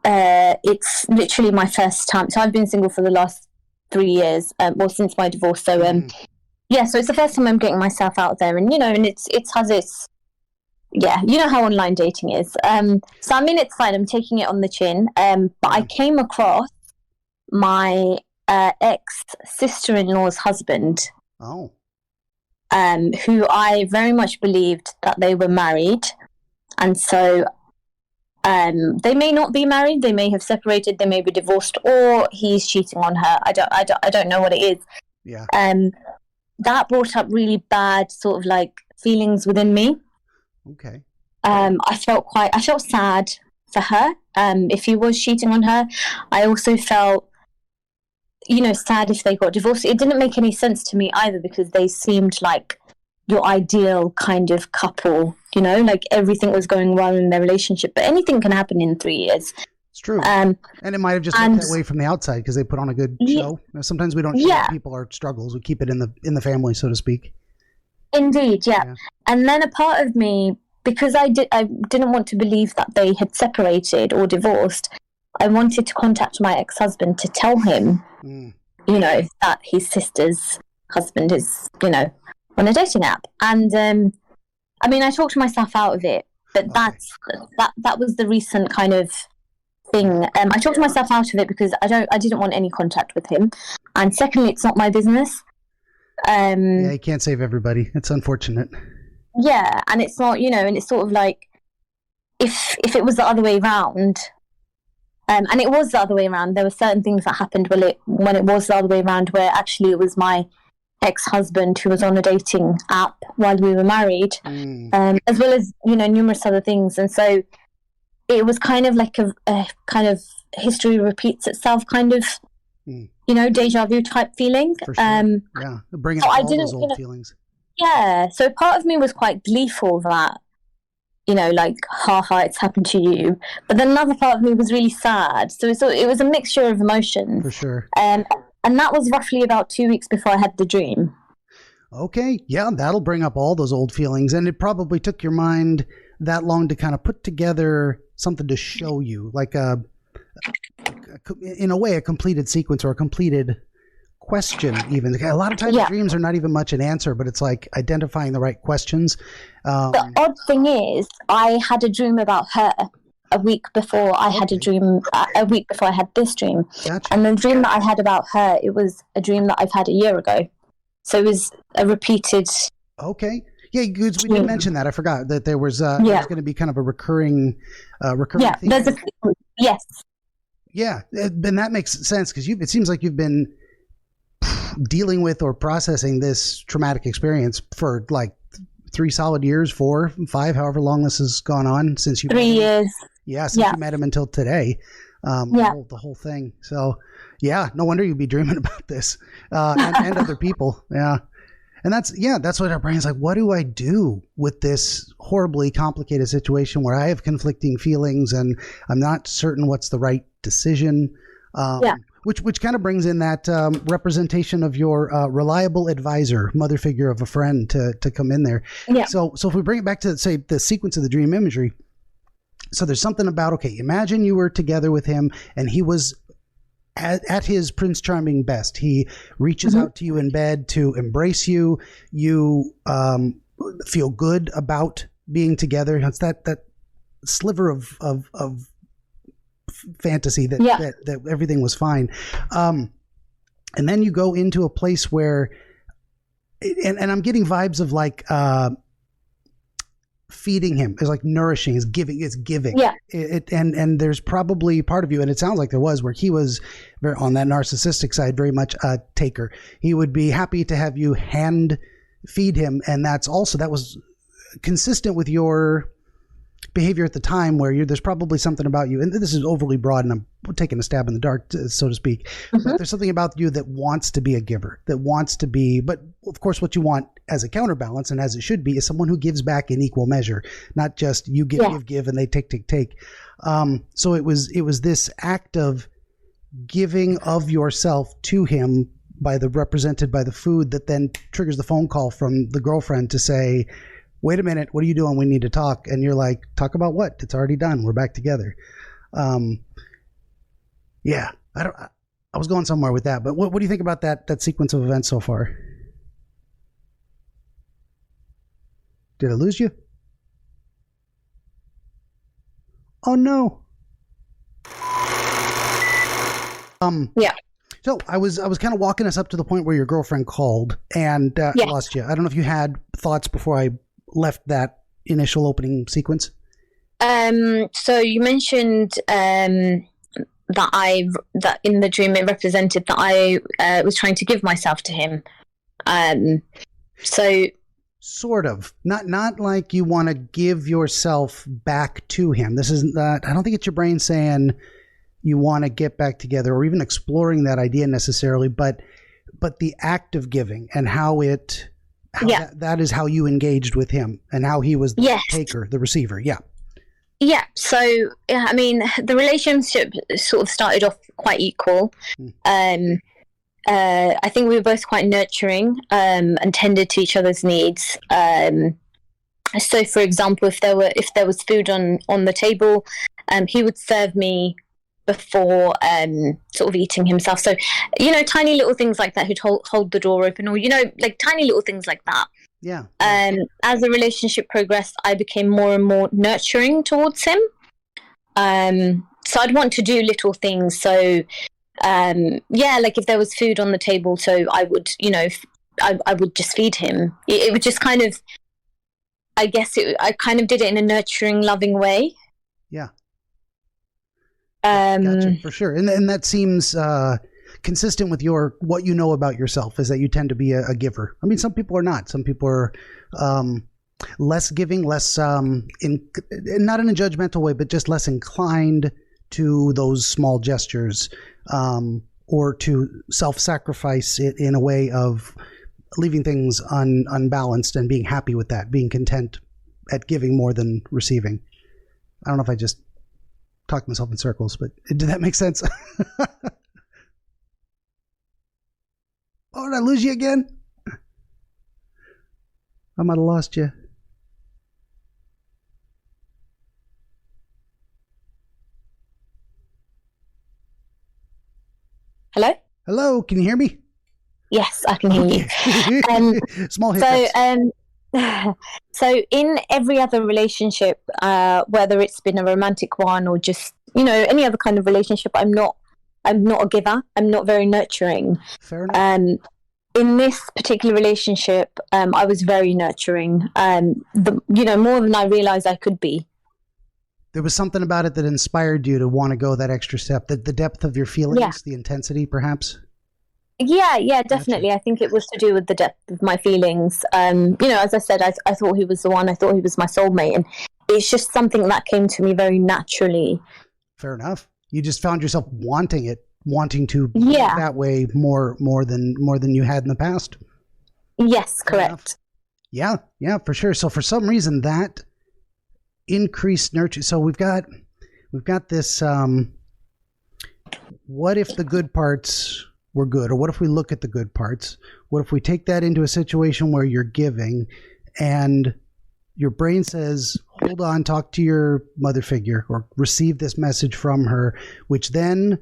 B: it's literally my first time. So I've been single for the last 3 years, since my divorce. So so it's the first time I'm getting myself out there, and and it has its. Yeah, you know how online dating is. So I mean, it's fine. I'm taking it on the chin. But I came across my ex-sister-in-law's husband.
A: Oh.
B: Who I very much believed that they were married, and so they may not be married. They may have separated. They may be divorced, or he's cheating on her. I don't know what it is.
A: Yeah.
B: That brought up really bad sort of like feelings within me.
A: Okay.
B: I felt sad for her. If he was cheating on her, I also felt, sad if they got divorced. It didn't make any sense to me either, because they seemed like your ideal kind of couple, like everything was going well in their relationship, but anything can happen in 3 years.
A: It's true. And it might have just looked that way from the outside because they put on a good show. Sometimes we don't show people our struggles. We keep it in the family, so to speak.
B: Indeed, yeah. And then a part of me, because I didn't want to believe that they had separated or divorced, I wanted to contact my ex-husband to tell him, that his sister's husband is, on a dating app. And I mean, I talked myself out of it, but that was the recent kind of thing. I talked myself out of it because I didn't want any contact with him, and secondly, it's not my business.
A: You can't save everybody. It's unfortunate.
B: Yeah, and it's not, and it's sort of like if it was the other way around, and it was the other way around. There were certain things that happened when it was the other way around, where actually it was my ex-husband who was on a dating app while we were married, as well as numerous other things, and so it was kind of like a kind of history repeats itself kind of. Deja vu type feeling.
A: For sure. Bringing up all those old feelings.
B: Yeah, so part of me was quite gleeful that, like, haha, it's happened to you. But then another part of me was really sad. So it was a mixture of emotions.
A: For sure.
B: And that was roughly about 2 weeks before I had the dream.
A: Okay, yeah, that'll bring up all those old feelings. And it probably took your mind that long to kind of put together something to show you, like in a way, a completed sequence or a completed question. Even a lot of times dreams are not even much an answer, but it's like identifying the right questions.
B: The odd thing is, I had a dream about her a week before I had a dream, a week before I had this dream.
A: Gotcha.
B: And the dream that I had about her, it was a dream that I've had a year ago. So it was a repeated.
A: Okay. Yeah, because we did mention that. I forgot that there was there's going to be kind of a recurring theme.
B: Yes.
A: Yeah, and that makes sense because it seems like you've been dealing with or processing this traumatic experience for like 3 solid years, 4, 5, however long this has gone on since you
B: 3 years.
A: Yeah, since you met him until today. The whole thing. So, yeah, no wonder you'd be dreaming about this and other people. Yeah. And that's what our brain's like. What do I do with this horribly complicated situation where I have conflicting feelings and I'm not certain what's the right decision? Which kind of brings in that representation of your reliable advisor, mother figure of a friend to come in there. Yeah. So if we bring it back to, say, the sequence of the dream imagery. So there's something about, okay, imagine you were together with him and he was at his Prince Charming best. He reaches out to you in bed to embrace you. You feel good about being together. It's that sliver of fantasy that everything was fine. And then you go into a place where, and I'm getting vibes of like feeding him is like nourishing, is giving. Yeah. And there's probably part of you, and it sounds like there was, where he was very, on that narcissistic side, very much a taker. He would be happy to have you hand feed him. And that was consistent with your behavior at the time, where there's probably something about you, and this is overly broad and I'm taking a stab in the dark, so to speak. But there's something about you that wants to be a giver, that wants to be, but of course what you want as a counterbalance, and as it should be, is someone who gives back in equal measure, not just you give, and they take. So it was this act of giving of yourself to him represented by the food that then triggers the phone call from the girlfriend to say, wait a minute, what are you doing? We need to talk. And you're like, talk about what? It's already done. We're back together. Yeah, I was going somewhere with that, but what do you think about that sequence of events so far? Did I lose you? Oh no.
B: Yeah.
A: So I was kind of walking us up to the point where your girlfriend called and I lost you. I don't know if you had thoughts before I left that initial opening sequence.
B: So you mentioned that in the dream it represented that I was trying to give myself to him. So
A: sort of, not like you want to give yourself back to him. This is not, I don't think it's your brain saying you want to get back together or even exploring that idea necessarily, but the act of giving and how that is how you engaged with him and how he was the taker, the receiver. Yeah.
B: Yeah. So, I mean, the relationship sort of started off quite equal. I think we were both quite nurturing and tended to each other's needs. So, for example, if there was food on the table, he would serve me before sort of eating himself. So, tiny little things like that. He'd hold the door open, or like tiny little things like that.
A: Yeah.
B: As the relationship progressed, I became more and more nurturing towards him. So I'd want to do little things. So, like if there was food on the table, so I would, I would just feed him. It would just kind of, I guess I kind of did it in a nurturing, loving way.
A: Yeah. Gotcha, for sure. And that seems consistent with what you know about yourself, is that you tend to be a giver. I mean, some people are not. Some people are less giving, less not in a judgmental way, but just less inclined to those small gestures, or to self-sacrifice it in a way of leaving things unbalanced and being happy with that, being content at giving more than receiving. I don't know if I just talked myself in circles, but did that make sense? Oh, did I lose you again? I might have lost you.
B: Hello?
A: Hello, can you hear me?
B: Yes, I can hear you.
A: Small hiccups.
B: So in every other relationship, whether it's been a romantic one or just, any other kind of relationship, I'm not a giver. I'm not very nurturing.
A: Fair enough.
B: In this particular relationship, I was very nurturing, more than I realized I could be.
A: There was something about it that inspired you to want to go that extra step, the depth of your feelings, the intensity, perhaps?
B: Yeah, definitely. Gotcha. I think it was to do with the depth of my feelings. As I said, I thought he was the one. I thought he was my soulmate. And it's just something that came to me very naturally. Fair
A: enough. You just found yourself wanting to be that way more than you had in the past.
B: Yes, correct.
A: Yeah, for sure. So for some reason that increased nurture. So we've got this, what if the good parts were good? Or what if we look at the good parts? What if we take that into a situation where you're giving and your brain says, hold on, talk to your mother figure or receive this message from her, which then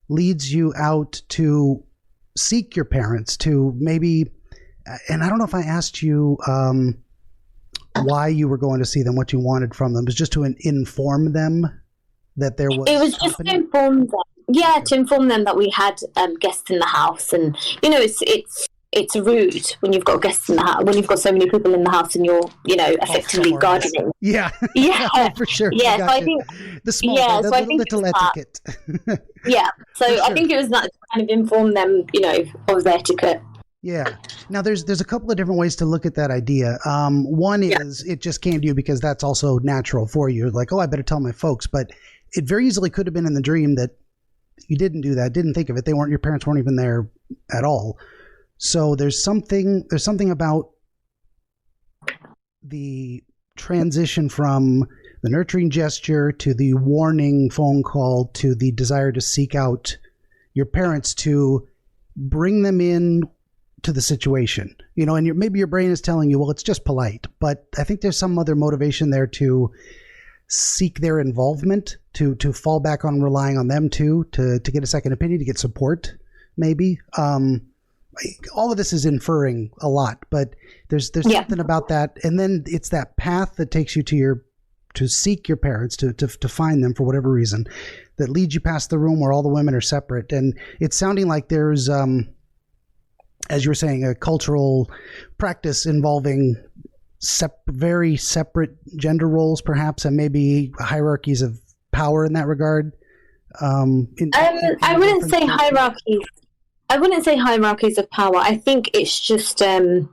A: leads you out to seek your parents, to maybe, and I don't know if I asked you why you were going to see them, what you wanted from them. It was just to inform them that there was.
B: It was just to inform them. Yeah, to inform them that we had guests in the house, and it's rude when you've got guests in the house, when you've got so many people in the house, and you're effectively gardening.
A: Yeah, for sure.
B: Yeah, so I think
A: the small, little etiquette.
B: Yeah, so sure. I think it was that to kind of inform them, of the etiquette.
A: Yeah. Now there's a couple of different ways to look at that idea. One is it just came to you because that's also natural for you. Like, oh, I better tell my folks. But it very easily could have been in the dream that you didn't do that, didn't think of it. Your parents weren't even there at all. So there's something about the transition from the nurturing gesture to the warning phone call to the desire to seek out your parents to bring them in to the situation, and maybe your brain is telling you, well, it's just polite, but I think there's some other motivation there to seek their involvement, to fall back on relying on them to get a second opinion, to get support, maybe. All of this is inferring a lot, but there's something about that. And then it's that path that takes you to seek your parents, to find them for whatever reason, that leads you past the room where all the women are separate. And it's sounding like there's, as you were saying, a cultural practice involving very separate gender roles, perhaps, and maybe hierarchies of power in that regard.
B: I wouldn't say hierarchies. I wouldn't say hierarchies of power. I think it's just kind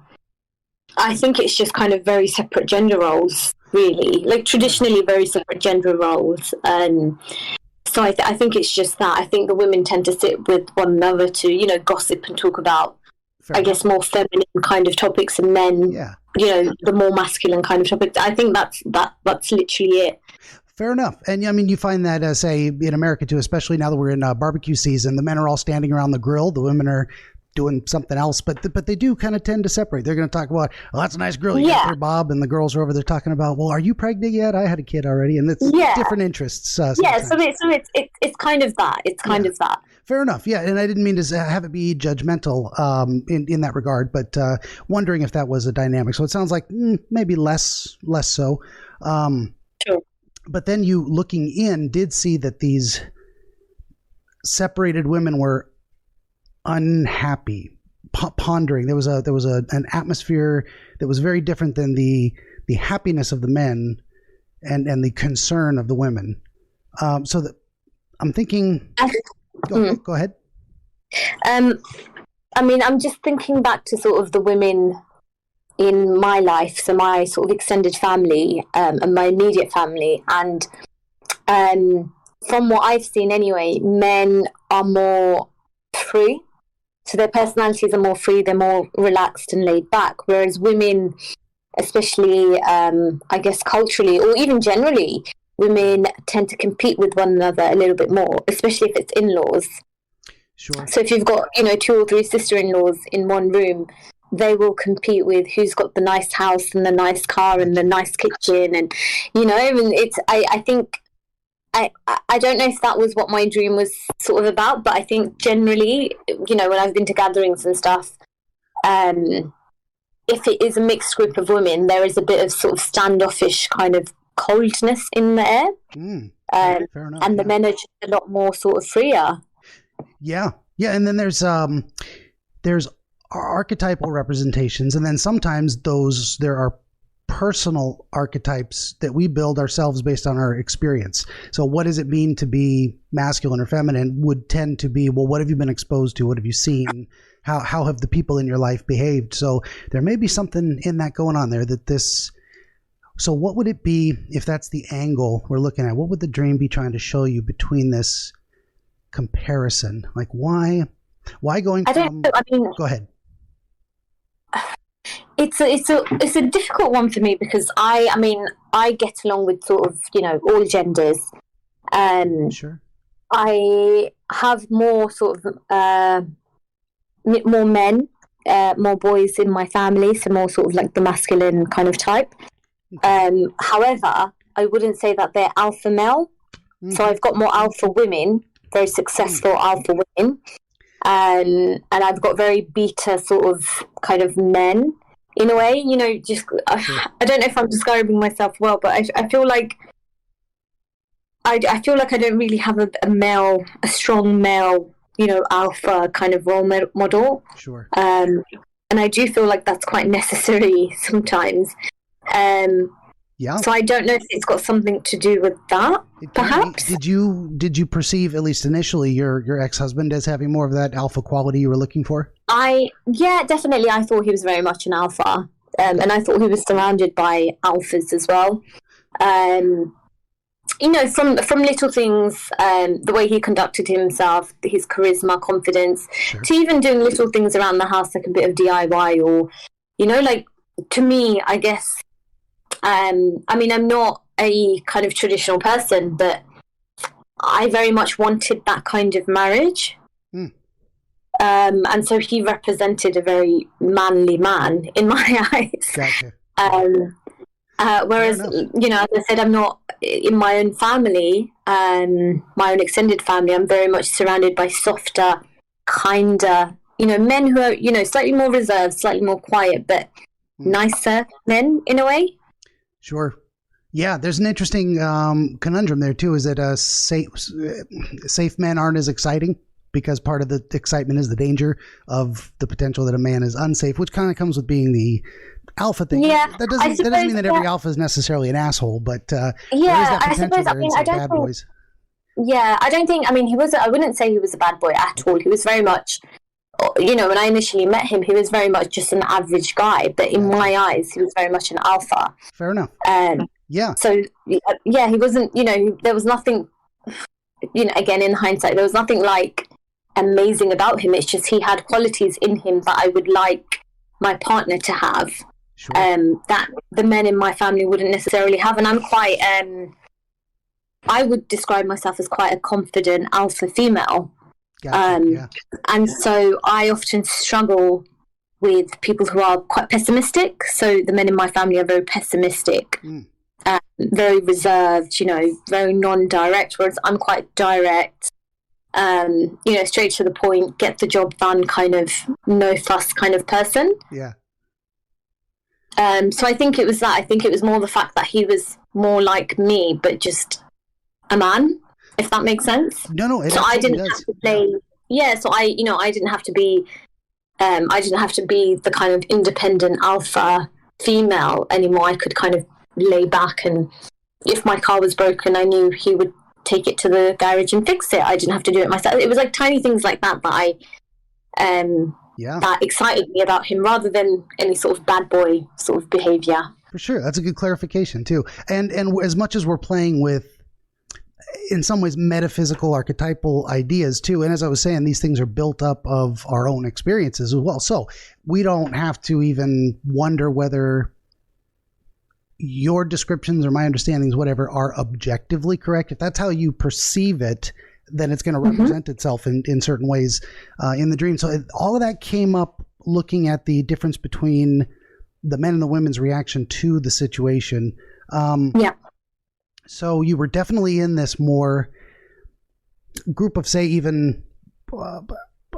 B: of very separate gender roles, really, like traditionally very separate gender roles. So I think it's just that. I think the women tend to sit with one another to, gossip and talk about, I guess, more feminine kind of topics, and men, the more masculine kind of topics. I think that's literally it.
A: Fair enough. And I mean, you find that, say, in America too, especially now that we're in barbecue season, the men are all standing around the grill. The women are doing something else, but they do kind of tend to separate. They're going to talk about, oh, that's a nice grill you got there, Bob. And the girls are over there talking about, well, are you pregnant yet? I had a kid already. And it's different interests. So
B: it's kind of that. It's kind of that.
A: Fair enough. Yeah. And I didn't mean to have it be judgmental in that regard, but wondering if that was a dynamic. So it sounds like maybe less so.
B: Sure.
A: But then you, looking in, did see that these separated women were unhappy, pondering. There was an atmosphere that was very different than the happiness of the men and the concern of the women. So that I'm thinking. Go ahead.
B: I mean, I'm just thinking back to sort of the women in my life, so my sort of extended family and my immediate family, and from what I've seen anyway, men are more free, so their personalities are more free, they're more relaxed and laid back, whereas women, especially I guess culturally or even generally, women tend to compete with one another a little bit more, especially if it's in-laws.
A: Sure.
B: So if you've got 2 or 3 sister-in-laws in one room, they will compete with who's got the nice house and the nice car and the nice kitchen, and and it's. I think I don't know if that was what my dream was sort of about, but I think generally, when I've been to gatherings and stuff, if it is a mixed group of women, there is a bit of sort of standoffish kind of coldness in the air,
A: fair enough,
B: and the men are just a lot more sort of freer.
A: Yeah, and then there's archetypal representations, and then sometimes there are personal archetypes that we build ourselves based on our experience. So what does it mean to be masculine or feminine would tend to be, well, what have you been exposed to? What have you seen? How have the people in your life behaved? So there may be something in that going on there so what would it be if that's the angle we're looking at? What would the dream be trying to show you between this comparison? Like why going from... Go ahead.
B: It's a difficult one for me because I get along with sort of all genders.
A: Sure.
B: I have more sort of more men, more boys in my family, so more sort of like the masculine kind of type. However, I wouldn't say that they're alpha male. So I've got more alpha women, very successful alpha women. And I've got very beta sort of kind of men in a way, just I don't know if I'm describing myself well, but I feel like I feel like I don't really have a strong male, alpha kind of role model.
A: Sure.
B: And I do feel like that's quite necessary sometimes.
A: Yeah.
B: So I don't know if it's got something to do with that, perhaps.
A: Did you perceive, at least initially, your ex-husband as having more of that alpha quality you were looking for?
B: Yeah, definitely. I thought he was very much an alpha, and I thought he was surrounded by alphas as well. from little things, the way he conducted himself, his charisma, confidence, to even doing little things around the house, like a bit of DIY, or, like, to me, I guess, I'm not a kind of traditional person, but I very much wanted that kind of marriage. And so he represented a very manly man in my eyes.
A: Gotcha.
B: Whereas, as I said, I'm not in my own family, my own extended family. I'm very much surrounded by softer, kinder, men who are, slightly more reserved, slightly more quiet, but nicer men in a way.
A: Sure. Yeah, there's an interesting conundrum there too. Is that safe men aren't as exciting because part of the excitement is the danger of the potential that a man is unsafe, which kind of comes with being the alpha thing.
B: Yeah,
A: that doesn't mean that every alpha is necessarily an asshole, but there is that potential there in some bad boys.
B: Yeah, I don't think. I wouldn't say he was a bad boy at all. He was very much, when I initially met him, he was very much just an average guy. But in my eyes, he was very much an alpha.
A: Fair enough. Yeah.
B: So he wasn't. There was nothing. Again, in hindsight, there was nothing like amazing about him. It's just he had qualities in him that I would like my partner to have. Sure. That the men in my family wouldn't necessarily have. And I'm quite, I would describe myself as quite a confident alpha female.
A: Gotcha,
B: And so I often struggle with people who are quite pessimistic. So the men in my family are very pessimistic, very reserved, very non-direct, whereas I'm quite direct, straight to the point, get the job done, kind of no fuss kind of person.
A: Yeah.
B: So I think it was that. I think it was more the fact that he was more like me, but just a man, if that makes sense.
A: No.
B: So I didn't have to play. Yeah. So I didn't have to be. I didn't have to be the kind of independent alpha female anymore. I could kind of lay back, and if my car was broken, I knew he would take it to the garage and fix it. I didn't have to do it myself. It was like tiny things like that that excited me about him, rather than any sort of bad boy sort of behavior.
A: For sure. That's a good clarification too. And as much as we're playing with, in some ways, metaphysical, archetypal ideas too, and as I was saying, these things are built up of our own experiences as well. So we don't have to even wonder whether your descriptions or my understandings, whatever, are objectively correct. If that's how you perceive it, then it's going to represent itself in certain ways in the dream. So all of that came up looking at the difference between the men and the women's reaction to the situation. So you were definitely in this more group of, say, even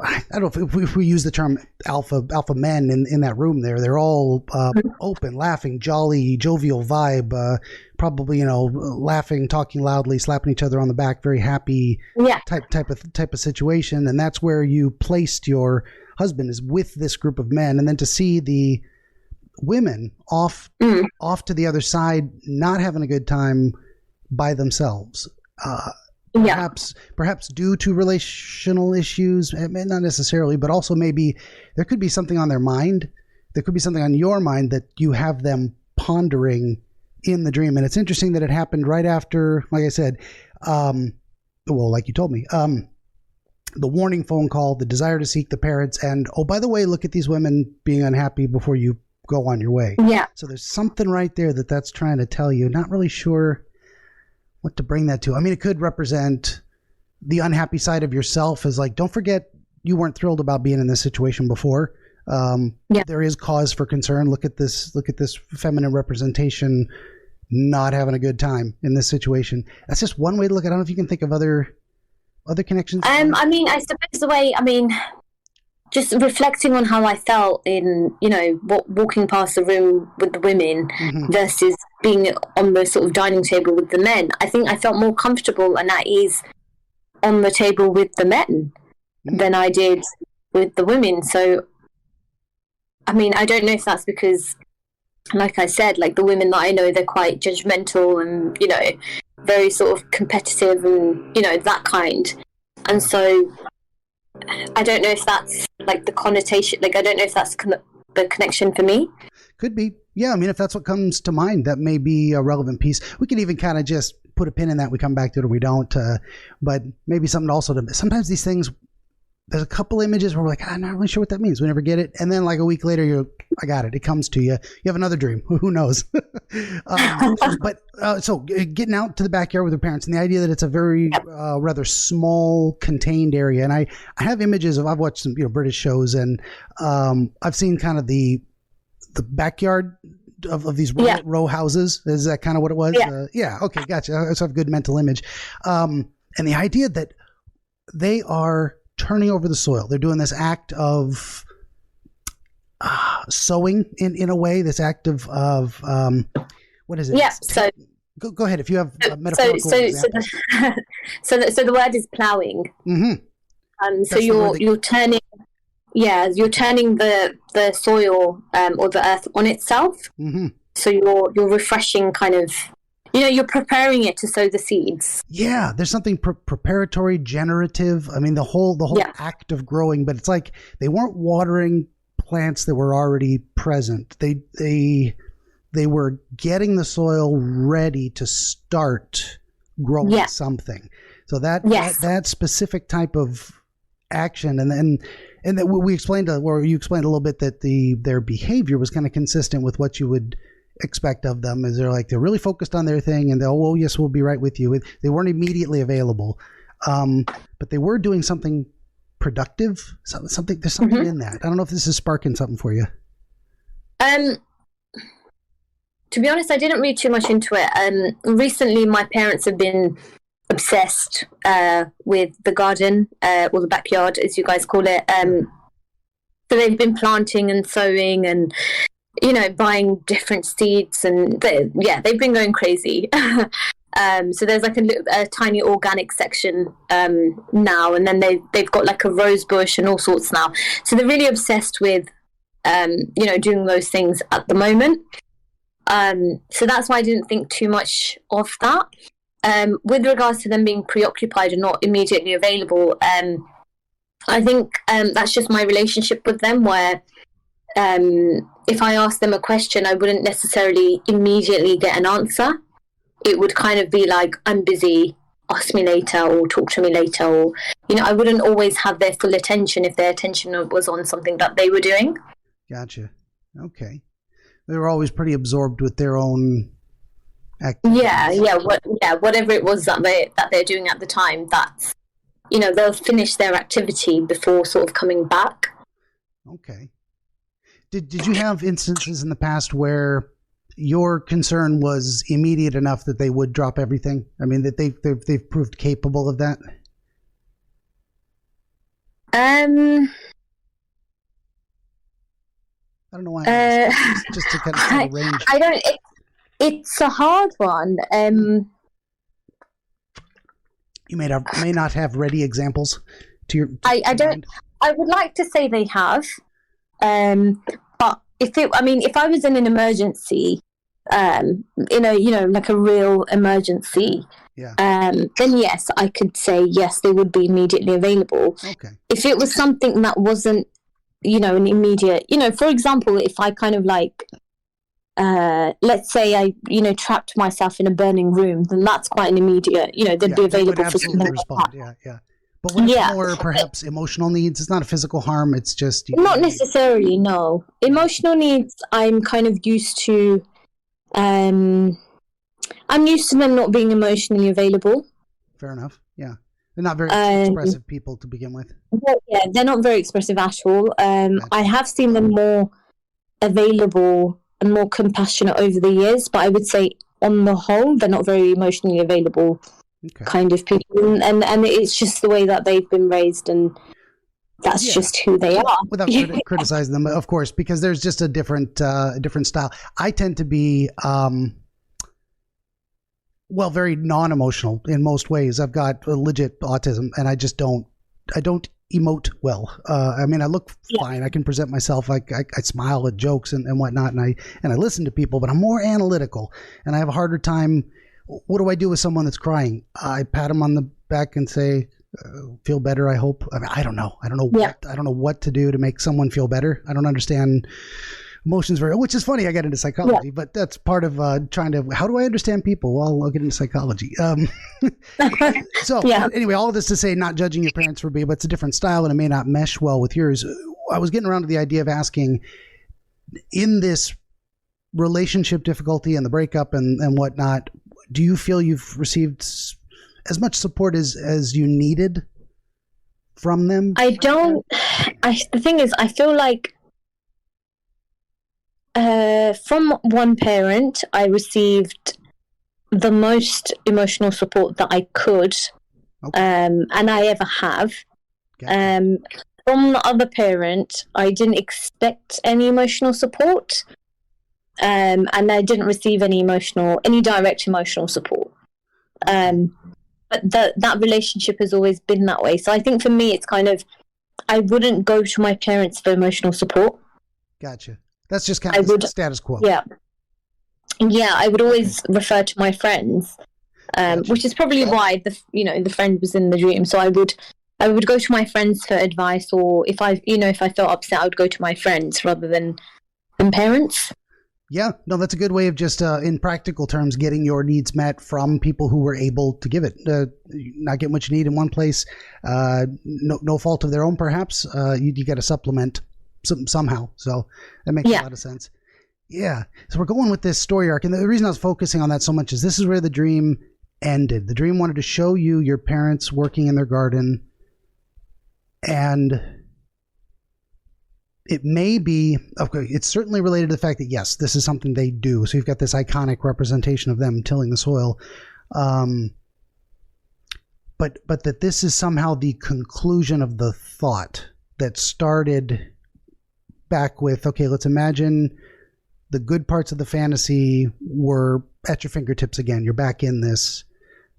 A: I don't know if we use the term alpha men in that room there. They're all open, laughing, jolly, jovial vibe, probably, laughing, talking loudly, slapping each other on the back, very happy type of situation. And that's where you placed your husband, is with this group of men. And then to see the women off to the other side, not having a good time by themselves. Perhaps due to relational issues, not necessarily, but also maybe there could be something on their mind. There could be something on your mind that you have them pondering in the dream. And it's interesting that it happened right after, like I said, like you told me, the warning phone call, the desire to seek the parents, and, oh, by the way, look at these women being unhappy before you go on your way.
B: Yeah.
A: So there's something right there that's trying to tell you. Not really sure what to bring that to. I mean, it could represent the unhappy side of yourself, as like, don't forget you weren't thrilled about being in this situation before. There is cause for concern. Look at this feminine representation not having a good time in this situation. That's just one way to look at it. I don't know if you can think of other connections.
B: I suppose the way, just reflecting on how I felt in, walking past the room with the women versus being on the sort of dining table with the men. I think I felt more comfortable and at ease on the table with the men than I did with the women. So, I don't know if that's because, like I said, like the women that I know, they're quite judgmental and, very sort of competitive and, that kind. And so I don't know if that's like the connotation, like I don't know if that's the connection for me.
A: Could be. Yeah, if that's what comes to mind, that may be a relevant piece. We could even kind of just put a pin in that. We come back to it or we don't. But maybe something also to, sometimes these things, there's a couple images where we're like, I'm not really sure what that means. We never get it. And then like a week later, I got it. It comes to you. You have another dream. Who knows? So getting out to the backyard with your parents, and the idea that it's a very rather small, contained area. And I have images of, I've watched some British shows, and I've seen kind of the backyard of these row houses. Is that kind of what it was? Yeah. Okay. Gotcha. I also have a good mental image. And the idea that they are turning over the soil. They're doing this act of sowing in a way, this act of what is it?
B: Yeah. So
A: go ahead if you have a metaphorical example.
B: So the word is plowing.
A: Mm-hmm.
B: So you're turning. Yeah, you're turning the soil or the earth on itself. Mm-hmm. So you're refreshing, kind of. You're preparing it to sow the seeds. Yeah,
A: there's something preparatory, generative. I mean, the whole act of growing, but it's like they weren't watering plants that were already present. They were getting the soil ready to start growing something. So that specific type of action, and that we explained, or you explained a little bit that their behavior was kind of consistent with what you would expect of them, as they're really focused on their thing, and yes, we'll be right with you. They weren't immediately available, but they were doing something productive. Something there's something in that. I don't know if this is sparking something for you.
B: To be honest, I didn't read too much into it. Recently, my parents have been obsessed with the garden, or the backyard, as you guys call it. So they've been planting and sowing and buying different seeds, and they've been going crazy. So there's like a tiny organic section now, and then they've got like a rose bush and all sorts now. So they're really obsessed with doing those things at the moment. So that's why I didn't think too much of that. With regards to them being preoccupied and not immediately available, I think that's just my relationship with them, where if I asked them a question, I wouldn't necessarily immediately get an answer. It would kind of be like, I'm busy, ask me later, or talk to me later, or, I wouldn't always have their full attention if their attention was on something that they were doing.
A: Gotcha. Okay. They were always pretty absorbed with their own activities.
B: Whatever it was that they're doing at the time, that's, they'll finish their activity before sort of coming back.
A: Okay. Did you have instances in the past where your concern was immediate enough that they would drop everything? I mean, that they've proved capable of that?
B: I
A: don't know why. Just to kind of set a range.
B: I don't. It's a hard one.
A: You may not have ready examples to your.
B: I don't. Mind. I would like to say they have. But if I was in an emergency, like a real emergency, then yes, I could say yes, they would be immediately available.
A: Okay.
B: If it was something that wasn't, an immediate, for example, if I kind of like, let's say I, trapped myself in a burning room, then that's quite an immediate, they'd be available for something
A: respond. Like that. Yeah. But when it's more perhaps emotional needs, it's not a physical harm, it's just...
B: Not necessarily, no. Emotional needs, I'm kind of used to... I'm used to them not being emotionally available.
A: Fair enough, yeah. They're not very expressive people to begin with.
B: Yeah, they're not very expressive at all. I have seen them more available and more compassionate over the years, but I would say on the whole, they're not very emotionally available. Okay. Kind of people, and it's just the way that they've been raised, and that's just who they are.
A: Without criticizing them, of course, because there's just a different style. I tend to be, very non-emotional in most ways. I've got legit autism, and I don't emote well. I mean, I look fine. I can present myself. I smile at jokes and whatnot, and I listen to people, but I'm more analytical, and I have a harder time. What do I do with someone that's crying? I pat them on the back and say, feel better, I hope. I mean, I don't know. I don't know what to do to make someone feel better. I don't understand emotions very, which is funny. I got into psychology, but that's part of trying to, how do I understand people? Well, I'll get into psychology. So anyway, all of this to say, not judging your parents for being, but it's a different style and it may not mesh well with yours. I was getting around to the idea of asking, in this relationship difficulty and the breakup and whatnot, do you feel you've received as much support as you needed from them?
B: The thing is, I feel like from one parent, I received the most emotional support that I could, and I ever have. Okay. From the other parent, I didn't expect any emotional support, and I didn't receive any direct emotional support. But that relationship has always been that way. So I think for me, it's kind of, I wouldn't go to my parents for emotional support.
A: Gotcha. That's just kind of the status quo.
B: Yeah. Yeah, I would always refer to my friends, which is probably why the friend was in the dream. So I would go to my friends for advice, or if I felt upset, I would go to my friends rather than parents.
A: Yeah, no, that's a good way of just, in practical terms, getting your needs met from people who were able to give it. Not getting what you need in one place, no fault of their own, perhaps. You got to supplement somehow. So that makes a lot of sense. Yeah. So we're going with this story arc. And the reason I was focusing on that so much is this is where the dream ended. The dream wanted to show you your parents working in their garden. And it may be, okay, it's certainly related to the fact that, yes, this is something they do. So you've got this iconic representation of them tilling the soil. But that this is somehow the conclusion of the thought that started back with, okay, let's imagine the good parts of the fantasy were at your fingertips again. You're back in this.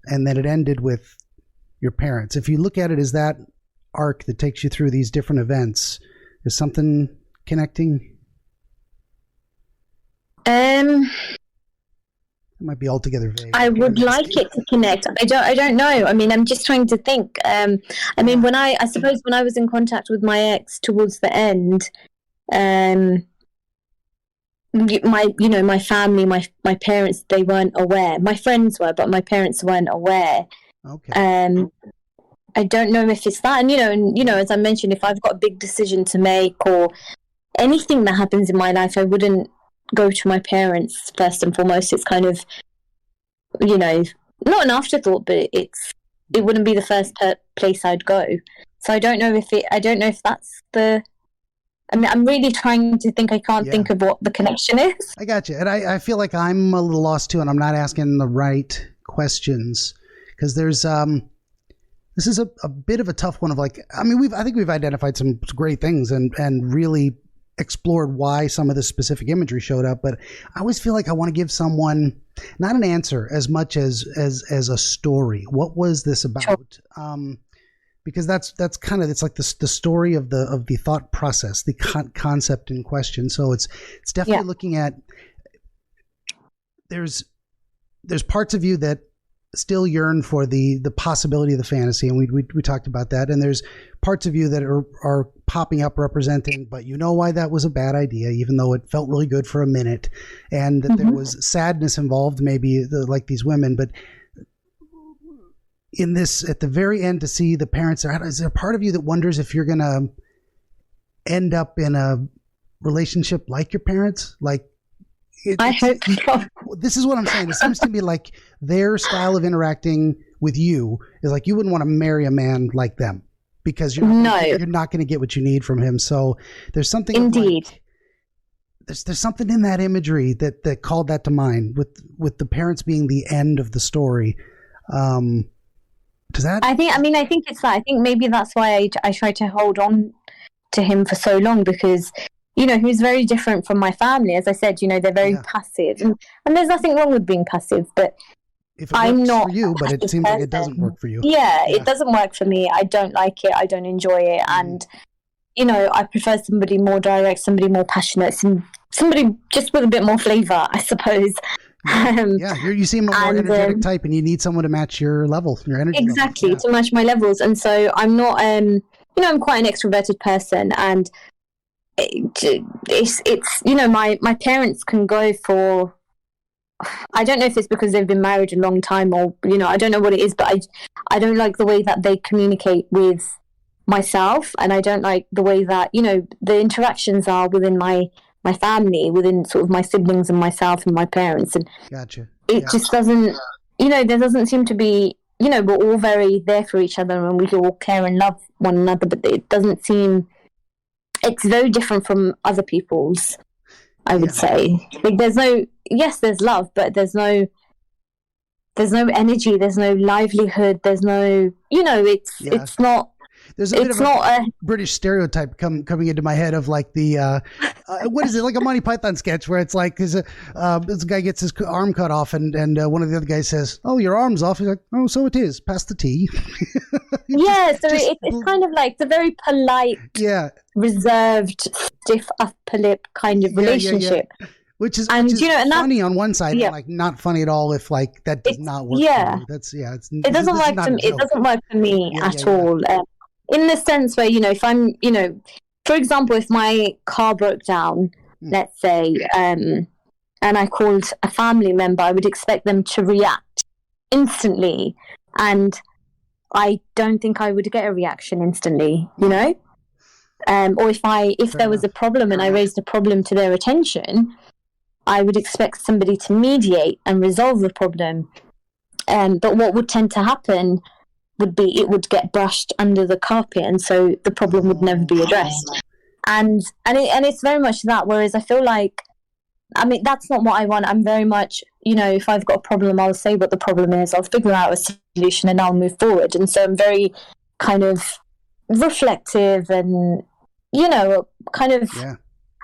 A: And then it ended with your parents. If you look at it as that arc that takes you through these different events, is something connecting? It might be altogether vague.
B: I would like it to connect. I don't know. I mean, I'm just trying to think. I mean, when I suppose when I was in contact with my ex towards the end, my family, my parents, they weren't aware. My friends were, but my parents weren't aware.
A: Okay.
B: I don't know if it's that, and as I mentioned, if I've got a big decision to make or anything that happens in my life, I wouldn't go to my parents first and foremost. It's kind of, not an afterthought, but it wouldn't be the first place I'd go. So I don't know if that's the. I mean, I'm really trying to think. I can't think of what the connection is.
A: I got you, and I feel like I'm a little lost too, and I'm not asking the right questions because there's This is a bit of a tough one of I think we've identified some great things and really explored why some of this specific imagery showed up, but I always feel like I want to give someone not an answer as much as a story. What was this about? Sure. Because that's kind of, it's like the story of the thought process, the concept in question. So it's definitely looking at, there's parts of you that still yearn for the possibility of the fantasy, and we talked about that, and there's parts of you that are popping up representing, but you know why that was a bad idea, even though it felt really good for a minute, and that there was sadness involved, maybe like these women. But in this, at the very end, to see the parents, is there a part of you that wonders if you're gonna end up in a relationship like your parents? Like,
B: I hope so.
A: This is what I'm saying. It seems to me like their style of interacting with you is like you wouldn't want to marry a man like them because you're not going to get what you need from him. So there's something.
B: Indeed.
A: There's something in that imagery that called that to mind with the parents being the end of the story. Does that?
B: I think it's that. I think maybe that's why I tried to hold on to him for so long, because he's very different from my family. As I said, they're very passive. And there's nothing wrong with being passive, but
A: if it works for you, but it seems like it doesn't work for you.
B: Yeah, it doesn't work for me. I don't like it. I don't enjoy it. And, I prefer somebody more direct, somebody more passionate, somebody just with a bit more flavor, I suppose.
A: You seem a more energetic type, and you need someone to match your level, your energy
B: exactly,
A: level.
B: To match my levels. And so I'm not, I'm quite an extroverted person, and it's my parents can go for, I don't know if it's because they've been married a long time, or I don't know what it is, but I don't like the way that they communicate with myself, and I don't like the way that the interactions are within my family, within sort of my siblings and myself and my parents, and
A: gotcha.
B: It just doesn't, there doesn't seem to be, we're all very there for each other and we all care and love one another, but it doesn't seem, it's very different from other people's, I would say. Like there's love, but there's no energy, there's no livelihood, there's no, it's not.
A: There's a bit of a British stereotype coming into my head of like the what is it, like a Monty Python sketch where it's like this guy gets his arm cut off and one of the other guys says, "Oh, your arm's off." He's like, "Oh, so it is. Pass the tea."
B: Yeah, so it's kind of like the very polite, reserved, stiff upper lip kind of relationship.
A: Yeah. Which is funny on one side, and like not funny at all if like that does not work.
B: Yeah,
A: for you.
B: It doesn't work for me at all. In the sense where if I'm for example, if my car broke down, let's say, and I called a family member, I would expect them to react instantly, and I don't think I would get a reaction instantly, or if there was a problem and I raised a problem to their attention, I would expect somebody to mediate and resolve the problem. But what would tend to happen would be it would get brushed under the carpet, and so the problem would never be addressed. And it's very much that. Whereas I feel like, that's not what I want. I'm very much, if I've got a problem, I'll say what the problem is. I'll figure out a solution and I'll move forward. And so I'm very kind of reflective and, kind of. Yeah.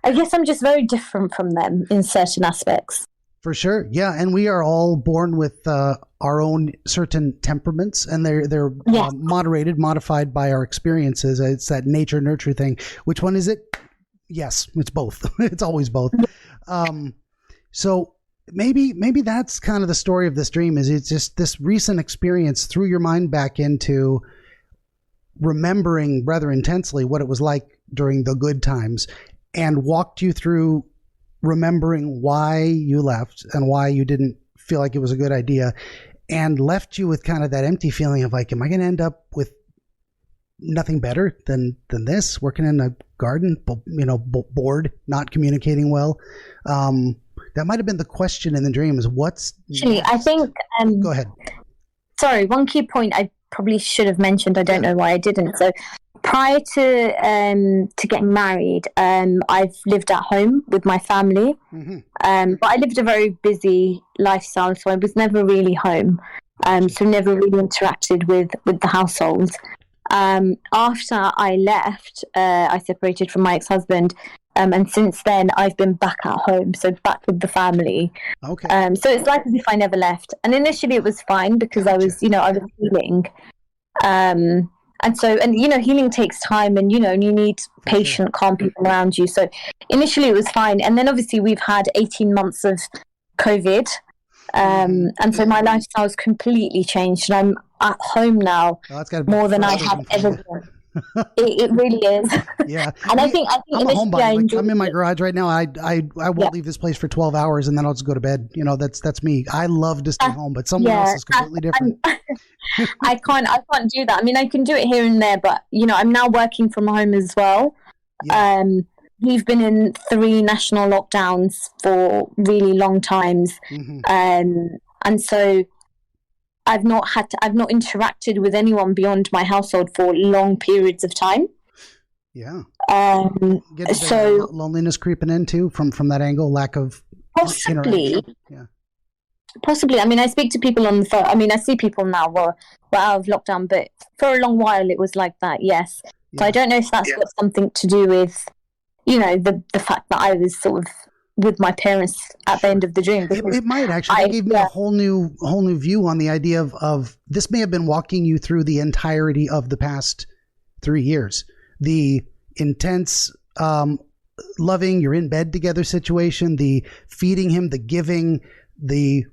B: I guess I'm just very different from them in certain aspects.
A: For sure. Yeah. And we are all born with our own certain temperaments, and they're modified by our experiences. It's that nature nurture thing. Which one is it? Yes, it's both. It's always both. So maybe that's kind of the story of this dream, is it's just this recent experience threw your mind back into remembering rather intensely what it was like during the good times, and walked you through remembering why you left and why you didn't feel like it was a good idea, and left you with kind of that empty feeling of like, am I going to end up with nothing better than this, working in a garden, bored, not communicating well? That might have been the question in the dream, is what's
B: actually next? I think
A: go ahead.
B: Sorry, one key point I probably should have mentioned, I don't know why I didn't. So prior to getting married, I've lived at home with my family, but I lived a very busy lifestyle, so I was never really home, so never really interacted with the household. After I left, I separated from my ex-husband, and since then I've been back at home, so back with the family.
A: Okay.
B: So it's like as if I never left, and initially it was fine because I was healing. And so, healing takes time, and, you need patient, calm people around you. So initially it was fine. And then obviously we've had 18 months of COVID. And so my lifestyle's completely changed. And I'm at home now more than I have ever been. It really is.
A: Yeah.
B: And I think
A: I'm a homebody. I'm in my garage right now. I won't leave this place for 12 hours and then I'll just go to bed. That's me. I love to stay home, but someone else is completely different.
B: I can't do that. I can do it here and there, but I'm now working from home as well. Yeah. We've been in 3 national lockdowns for really long times. And so I've not interacted with anyone beyond my household for long periods of time.
A: Yeah. So loneliness creeping in too from that angle, lack of interaction. Yeah.
B: Possibly. I speak to people on the phone. I see people now we're out of lockdown, but for a long while it was like that. Yes. Yeah. So I don't know if that's got something to do with, the fact that I was sort of with my parents at the end of the dream.
A: It might actually. It gave me a whole new view on the idea of this may have been walking you through the entirety of the past 3 years. The intense, loving, you're in bed together situation, the feeding him, the giving, the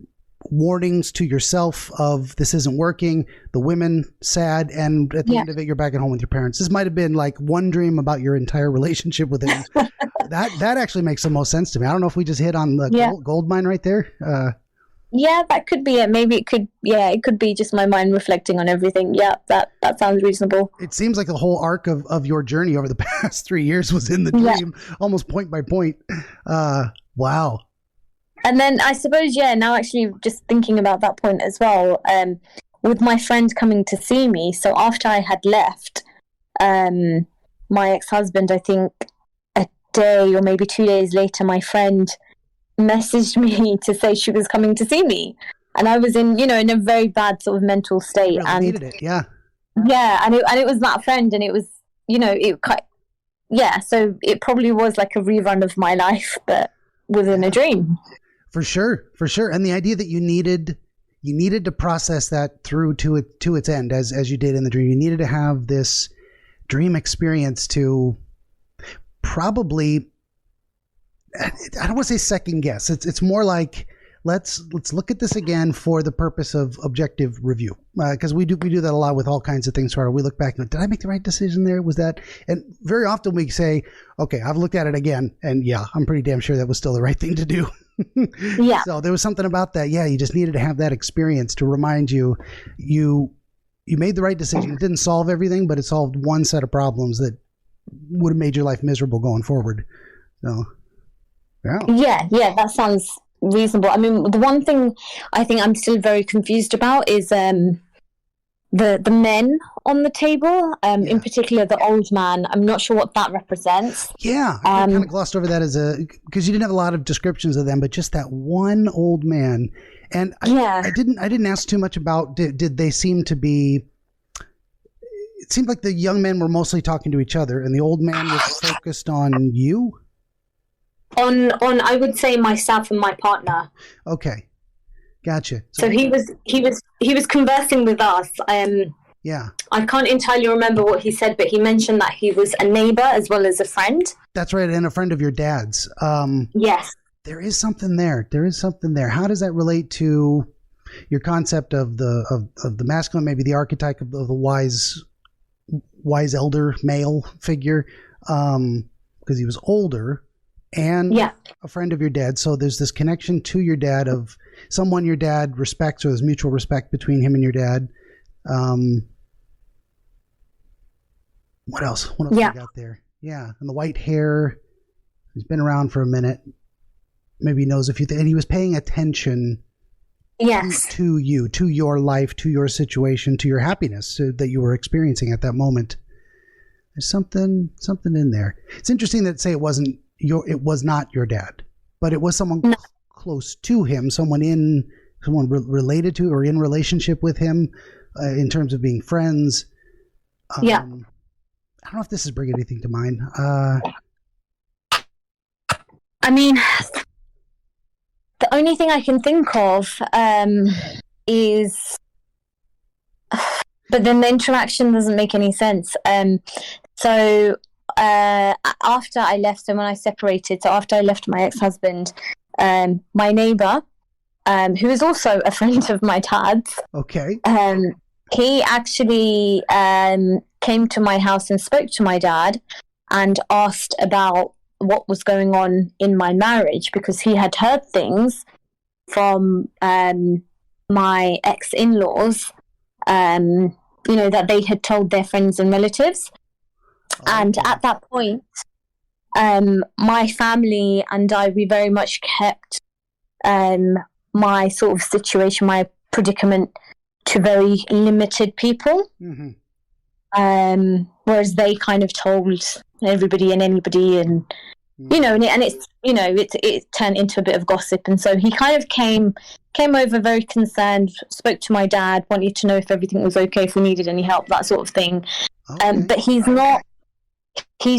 A: warnings to yourself of this isn't working, the women sad, and at the end of it, you're back at home with your parents. This might have been like one dream about your entire relationship with him. That actually makes the most sense to me. I don't know if we just hit on the gold mine right there.
B: Yeah, that could be it. Maybe it could be just my mind reflecting on everything. Yeah, that sounds reasonable.
A: It seems like the whole arc of your journey over the past 3 years was in the dream, almost point by point. Wow.
B: And then I suppose, now actually just thinking about that point as well, with my friend coming to see me. So after I had left, my ex-husband, I think a day or maybe 2 days later, my friend messaged me to say she was coming to see me, and I was in a very bad sort of mental state,
A: really
B: and
A: needed it.
B: and it was that friend, and it was so it probably was like a rerun of my life, but within a dream.
A: For sure. And the idea that you needed to process that through to its end, as you did in the dream. You needed to have this dream experience to probably, I don't want to say second guess. It's more like let's look at this again for the purpose of objective review, because we do that a lot with all kinds of things. Where we look back and go, did I make the right decision there? Was that? And very often we say, okay, I've looked at it again, and I'm pretty damn sure that was still the right thing to do. So there was something about that. You just needed to have that experience to remind you made the right decision. It didn't solve everything, but it solved one set of problems that would have made your life miserable going forward. So. Yeah, that sounds reasonable. I mean, the one thing I think I'm still very confused about is the men on the table, in particular the old man. I'm not sure what that represents. I kind of glossed over that because you didn't have a lot of descriptions of them, but just that one old man. And I didn't ask too much about did they seem to be. It seemed like the young men were mostly talking to each other, and the old man was focused on you.
B: On I would say myself and my partner.
A: Okay, gotcha.
B: So he was conversing with us. I can't entirely remember what he said, but he mentioned that he was a neighbor as well as a friend. That's
A: right, and a friend of your dad's.
B: Yes.
A: There is something there. How does that relate to your concept of the masculine, maybe the archetype of the wise elder male figure? Because he was older. And a friend of your dad. So there's this connection to your dad of someone your dad respects, or there's mutual respect between him and your dad. What else? We got there? Yeah. And the white hair. He's been around for a minute. Maybe he knows a few things. And he was paying attention to you, to your life, to your situation, to your happiness that you were experiencing at that moment. There's something in there. It's interesting that it was not your dad, but it was someone close to him, someone related to or in relationship with him, in terms of being friends. I don't know if this is bringing anything to mind.
B: I mean, the only thing I can think of is, but then the interaction doesn't make any sense. So after I left, so when I separated, so after I left my ex-husband, my neighbor, who is also a friend of my dad's, he actually came to my house and spoke to my dad and asked about what was going on in my marriage, because he had heard things from my ex-in-laws, that they had told their friends and relatives. And at that point, my family and I, we very much kept my sort of situation, my predicament, to very limited people. Mm-hmm. Whereas they kind of told everybody and anybody, and it turned into a bit of gossip. And so he kind of came over very concerned, spoke to my dad, wanted to know if everything was okay, if we needed any help, that sort of thing. But he's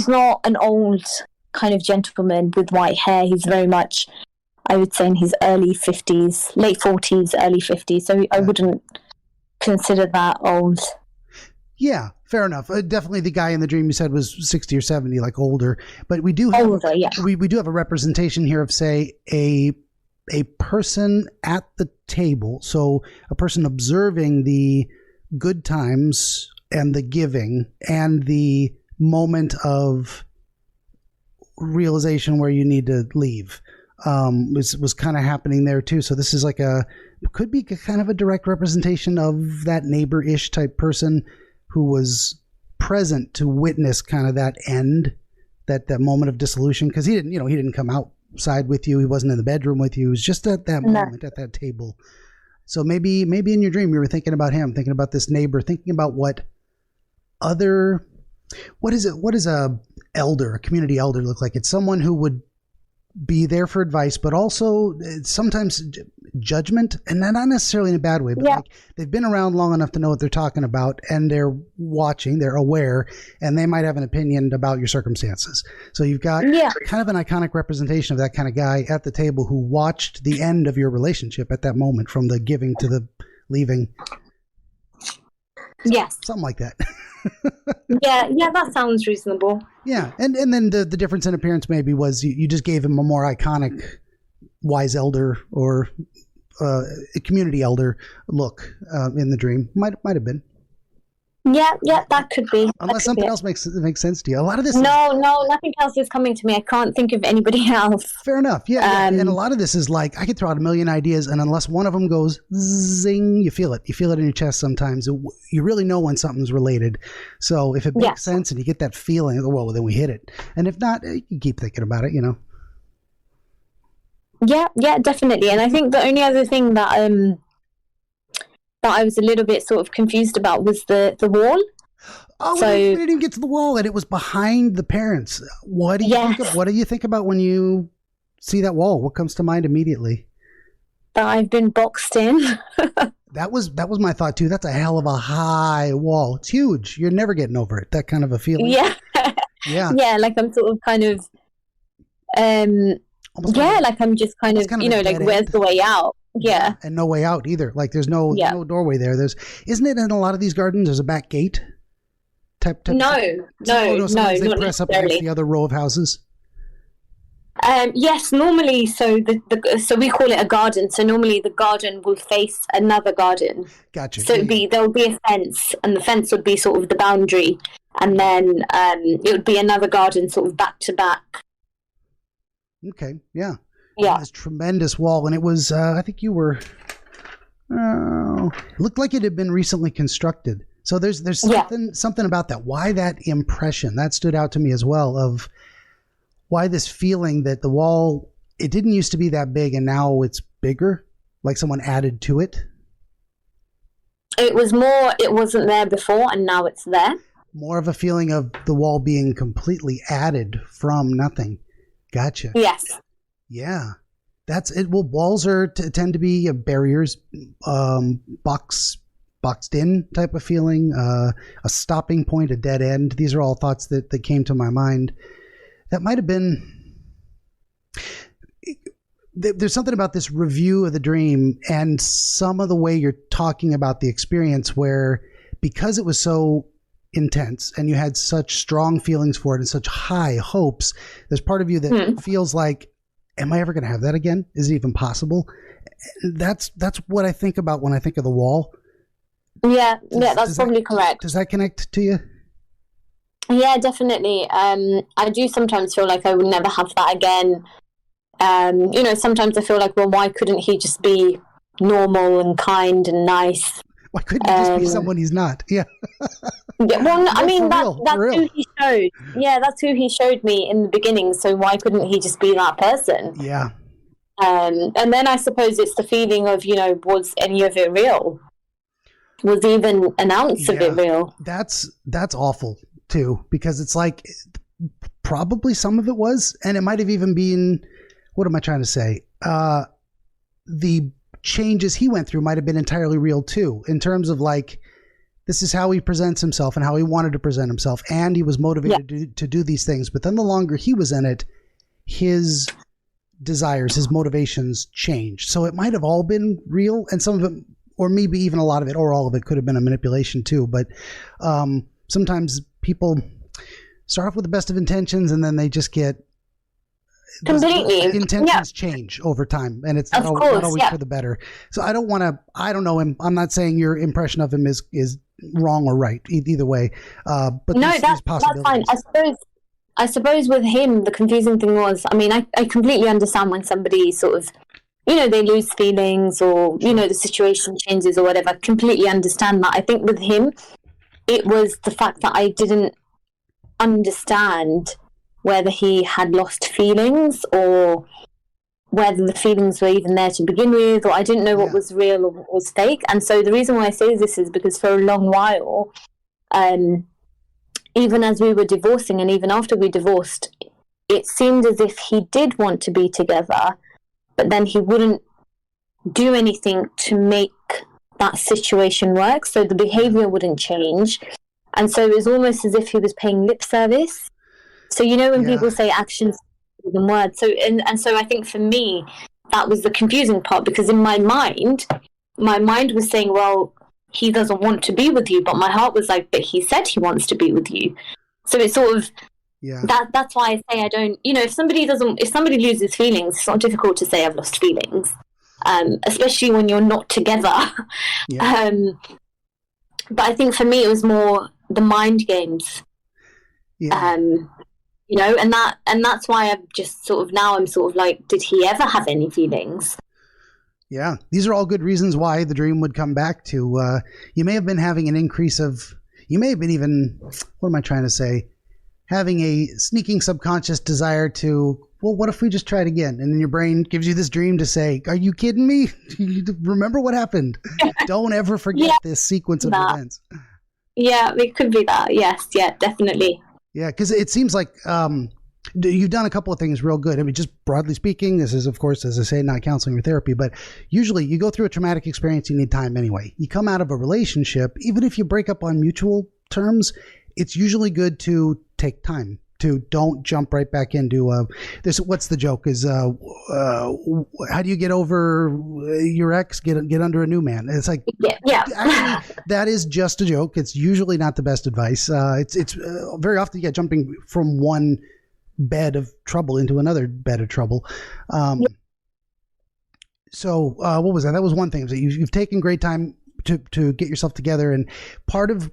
B: not an old kind of gentleman with white hair. He's very much, I would say, in his early 50s, late 40s, early 50s. So I wouldn't consider that old.
A: Yeah, fair enough. Definitely the guy in the dream you said was 60 or 70, like older. But we do have we do have a representation here of, say, a a person at the table, so a person observing the good times and the giving and the moment of realization where you need to leave, was kind of happening there too. So this is like could be kind of a direct representation of that neighbor-ish type person who was present to witness kind of that end, that moment of dissolution, because he didn't come outside with you, he wasn't in the bedroom with you, he was just at that moment at that table. So maybe in your dream you were thinking about him, thinking about this neighbor, thinking about what is a community elder look like? It's someone who would be there for advice, but also sometimes judgment, and not necessarily in a bad way, but like they've been around long enough to know what they're talking about, and they're watching, they're aware, and they might have an opinion about your circumstances. So you've got kind of an iconic representation of that kind of guy at the table who watched the end of your relationship at that moment, from the giving to the leaving.
B: Yes.
A: Something like that.
B: yeah, that sounds reasonable.
A: Yeah, and then the difference in appearance maybe was you just gave him a more iconic wise elder or a community elder look in the dream. Might have been.
B: Yeah, that could be.
A: Unless something else makes sense to you. A lot of this.
B: No, nothing else is coming to me. I can't think of anybody else.
A: Fair enough. Yeah, and a lot of this is like I could throw out a million ideas, and unless one of them goes zing, you feel it. You feel it in your chest sometimes. You really know when something's related. So if it makes sense and you get that feeling, well, then we hit it. And if not, you keep thinking about it.
B: Yeah, definitely. And I think the only other thing that I was a little bit sort of confused about was the wall.
A: Oh, so, we didn't even get to the wall, and it was behind the parents. What do you think about when you see that wall? What comes to mind immediately?
B: That I've been boxed in.
A: That was my thought too. That's a hell of a high wall. It's huge. You're never getting over it. That kind of a feeling.
B: Yeah. Yeah, like I'm sort of kind of like I'm just kind of like where's the way out? Yeah. And
A: no way out either. Like there's no doorway there. Isn't it in a lot of these gardens there's a back gate? Type
B: no,
A: they
B: not
A: press up against the other row of houses.
B: Yes, normally. So so we call it a garden. So normally the garden will face another garden.
A: Gotcha.
B: So there'll be a fence, and the fence would be sort of the boundary, and then it would be another garden, sort of back to back.
A: Okay. Yeah.
B: Yeah.
A: This tremendous wall, and it was. I think you were. Looked like it had been recently constructed. So there's something about that. Why that impression that stood out to me as well, of why this feeling that the wall, it didn't used to be that big and now it's bigger, like someone added to it.
B: It wasn't there before and now it's there.
A: More of a feeling of the wall being completely added from nothing. Gotcha.
B: Yes.
A: Yeah. That's it. Well, walls tend to be barriers, boxed in type of feeling, a stopping point, a dead end. These are all thoughts that came to my mind. That might have been. There's something about this review of the dream and some of the way you're talking about the experience, where because it was so intense and you had such strong feelings for it and such high hopes, there's part of you that feels like, am I ever going to have that again? Is it even possible? That's what I think about when I think of the wall.
B: Yeah, that's probably correct.
A: Does that connect to you?
B: Yeah, definitely. I do sometimes feel like I would never have that again. Sometimes I feel like, well, why couldn't he just be normal and kind and nice?
A: Why couldn't he just be someone he's not? Yeah.
B: Well, I mean, that's who he showed. Yeah, that's who he showed me in the beginning. So why couldn't he just be that person?
A: Yeah.
B: And then I suppose it's the feeling of, was any of it real? Was even an ounce of it real? That's
A: awful too, because it's like probably some of it was, and it might have even been, what am I trying to say? The changes he went through might have been entirely real too, in terms of like, this is how he presents himself and how he wanted to present himself, and he was motivated to do these things. But then the longer he was in it, his desires, his motivations changed. So it might have all been real, and some of it, or maybe even a lot of it, or all of it, could have been a manipulation too. But sometimes people start off with the best of intentions, and then they just get
B: Completely.
A: intentions change over time, and it's not always for the better. So I don't know him. I'm not saying your impression of him is wrong or right either way. But
B: no, that's fine. I suppose with him, the confusing thing was, I mean, I completely understand when somebody sort of, they lose feelings or, the situation changes or whatever. I completely understand that. I think with him, it was the fact that I didn't understand whether he had lost feelings or whether the feelings were even there to begin with, or I didn't know what was real or what was fake. And so the reason why I say this is because for a long while, even as we were divorcing and even after we divorced, it seemed as if he did want to be together, but then he wouldn't do anything to make that situation work. So the behavior wouldn't change. And so it was almost as if he was paying lip service. So, when people say actions than words. So, and so I think for me, that was the confusing part, because in my mind was saying, well, he doesn't want to be with you, but my heart was like, but he said he wants to be with you. So it's sort of, that's why I say I don't, if somebody loses feelings, it's not difficult to say I've lost feelings, especially when you're not together. Yeah. But I think for me, it was more the mind games. Yeah. And that's why I'm just I'm sort of like, did he ever have any feelings?
A: Yeah, these are all good reasons why the dream would come back to, you may have been having an increase of, you may have been even, what am I trying to say? Having a sneaking subconscious desire to, well, what if we just tried again? And then your brain gives you this dream to say, are you kidding me? Remember what happened. Don't ever forget this sequence of events.
B: Yeah, it could be that. Yes, yeah, definitely.
A: Yeah, because it seems like you've done a couple of things real good. I mean, just broadly speaking, this is, of course, as I say, not counseling or therapy, but usually you go through a traumatic experience, you need time anyway. You come out of a relationship, even if you break up on mutual terms, it's usually good to take time. Don't jump right back into this. What's the joke? Is how do you get over your ex? Get under a new man. It's like actually, that is just a joke. It's usually not the best advice. It's very often jumping from one bed of trouble into another bed of trouble. So what was that? That was one thing. So you've taken great time to get yourself together, and part of,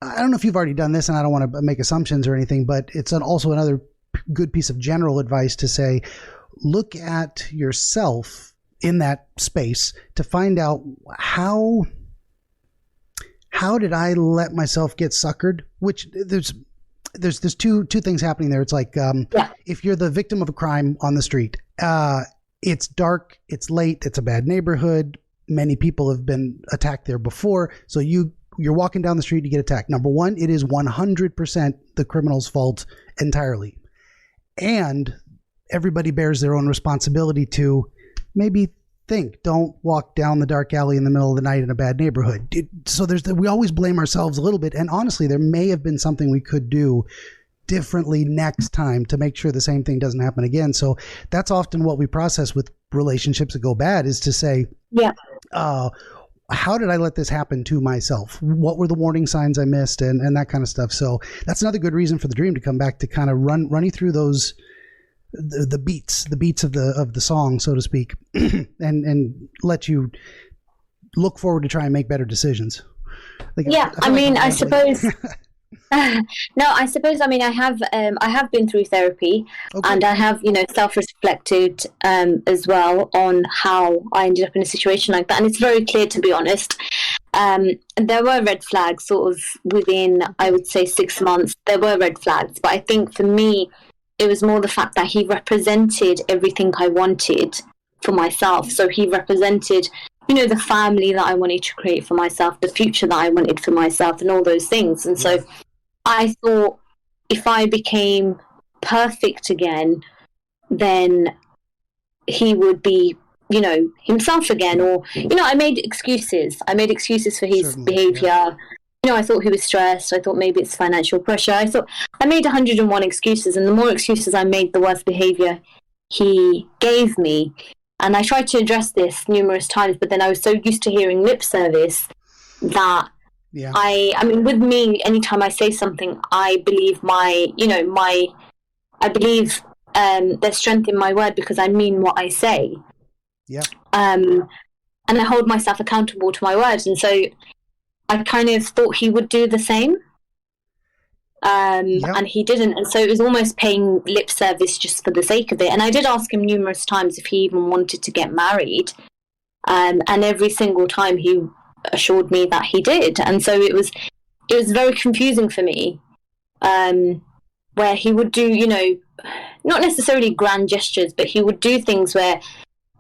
A: I don't know if you've already done this, and I don't want to make assumptions or anything, but it's also another good piece of general advice to say, look at yourself in that space to find out how did I let myself get suckered? Which there's two things happening there. It's like if you're the victim of a crime on the street, it's dark, it's late, it's a bad neighborhood. Many people have been attacked there before, so you're walking down the street, you get attacked. Number one, it is 100% the criminal's fault entirely. And everybody bears their own responsibility to maybe don't walk down the dark alley in the middle of the night in a bad neighborhood. So we always blame ourselves a little bit. And honestly, there may have been something we could do differently next time to make sure the same thing doesn't happen again. So that's often what we process with relationships that go bad, is to say, how did I let this happen to myself? What were the warning signs I missed, and that kind of stuff. So that's another good reason for the dream to come back, to kind of run you through those the beats of the song, so to speak, and let you look forward to try and make better decisions.
B: I suppose. No, I suppose. I mean, I have been through therapy, and I have, self-reflected as well on how I ended up in a situation like that. And it's very clear, to be honest. There were red flags sort of within, I would say, 6 months. There were red flags, but I think for me, it was more the fact that he represented everything I wanted for myself. So he represented, the family that I wanted to create for myself, the future that I wanted for myself, and all those things. And so I thought, if I became perfect again, then he would be, himself again. Or, I made excuses. For his behavior. I thought he was stressed. I thought maybe it's financial pressure. I made 101 excuses. And the more excuses I made, the worse behavior he gave me. And I tried to address this numerous times, but then I was so used to hearing lip service that I mean, with me, anytime I say something, I believe I believe there's strength in my word because I mean what I say.
A: Yeah.
B: And I hold myself accountable to my words. And so I kind of thought he would do the same. And he didn't. And so it was almost paying lip service just for the sake of it. And I did ask him numerous times if he even wanted to get married. And every single time he assured me that he did. And so it was very confusing for me, where he would do, you know, not necessarily grand gestures, but he would do things where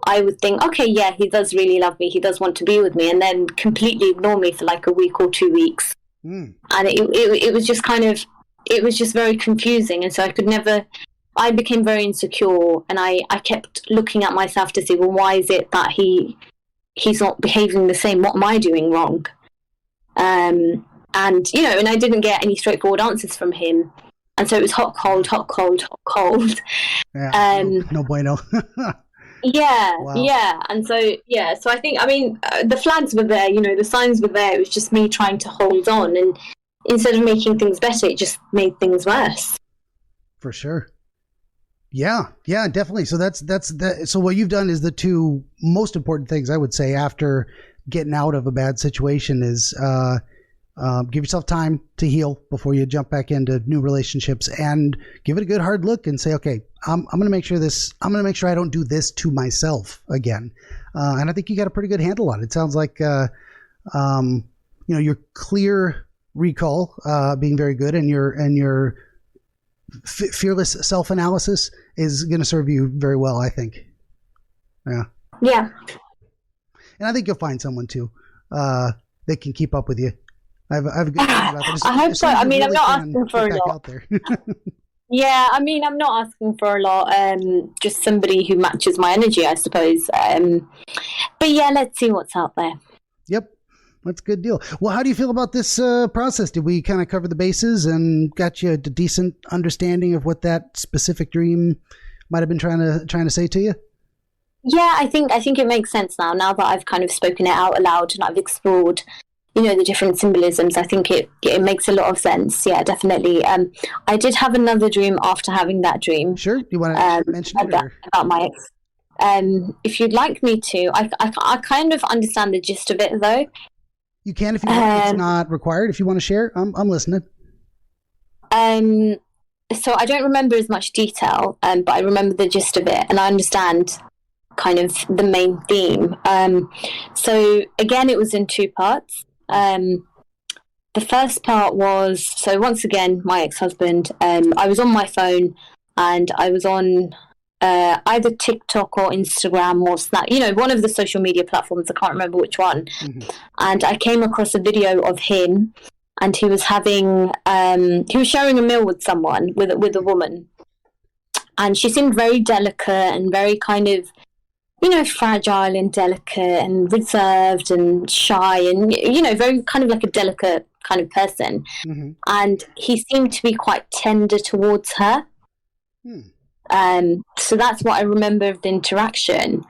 B: I would think, okay, yeah, he does really love me. He does want to be with me. And then completely ignore me for like a week or 2 weeks. And it was just kind of, it was just very confusing. And so I became very insecure, and I kept looking at myself to see, well, why is it that he's not behaving the same? What am I doing wrong? And, you know, and I didn't get any straightforward answers from him. And so it was hot, cold, hot, cold, hot, cold.
A: Yeah, no bueno.
B: Yeah,
A: Wow.
B: yeah. And so, so I think, I mean, the flags were there, you know, the signs were there. It was just me trying to hold on. And instead of making things better, it just made things worse.
A: For sure. Yeah, definitely. So that's that. So what you've done is the two most important things, I would say, after getting out of a bad situation is give yourself time to heal before you jump back into new relationships, and give it a good hard look and say, okay, I'm going to make sure I don't do this to myself again. And I think you got a pretty good handle on it. It sounds like, you know, your clear recall being very good, and your fearless self-analysis is going to serve you very well, I think. Yeah. And I think you'll find someone too that can keep up with you. I have a good feeling about that.
B: I hope so. I mean, I'm not asking for a lot. Yeah, I mean, I'm not asking for a lot. Just somebody who matches my energy, I suppose. But yeah, let's see what's out there.
A: Yep. That's a good deal. Well, how do you feel about this process? Did we kind of cover the bases and got you a decent understanding of what that specific dream might have been trying to say to you?
B: Yeah, I think it makes sense now that I've kind of spoken it out aloud and I've explored, you know, the different symbolisms. I think it makes a lot of sense. Yeah, definitely. I did have another dream after having that dream.
A: Sure. Do you want to mention it?
B: About my ex. If you'd like me to. I kind of understand the gist of it, though.
A: You can if you want. It's not required. If you want to share, I'm listening.
B: So I don't remember as much detail, but I remember the gist of it, and I understand kind of the main theme. So again, it was in two parts. The first part was, so once again, my ex-husband, I was on my phone, and I was on either TikTok or Instagram or Snap, you know, one of the social media platforms. I can't remember which one. Mm-hmm. And I came across a video of him, and he was sharing a meal with someone, with a woman. And she seemed very delicate and very kind of, you know, fragile and delicate and reserved and shy and, you know, very kind of like a delicate kind of person. Mm-hmm. And he seemed to be quite tender towards her. So that's what I remember of the interaction.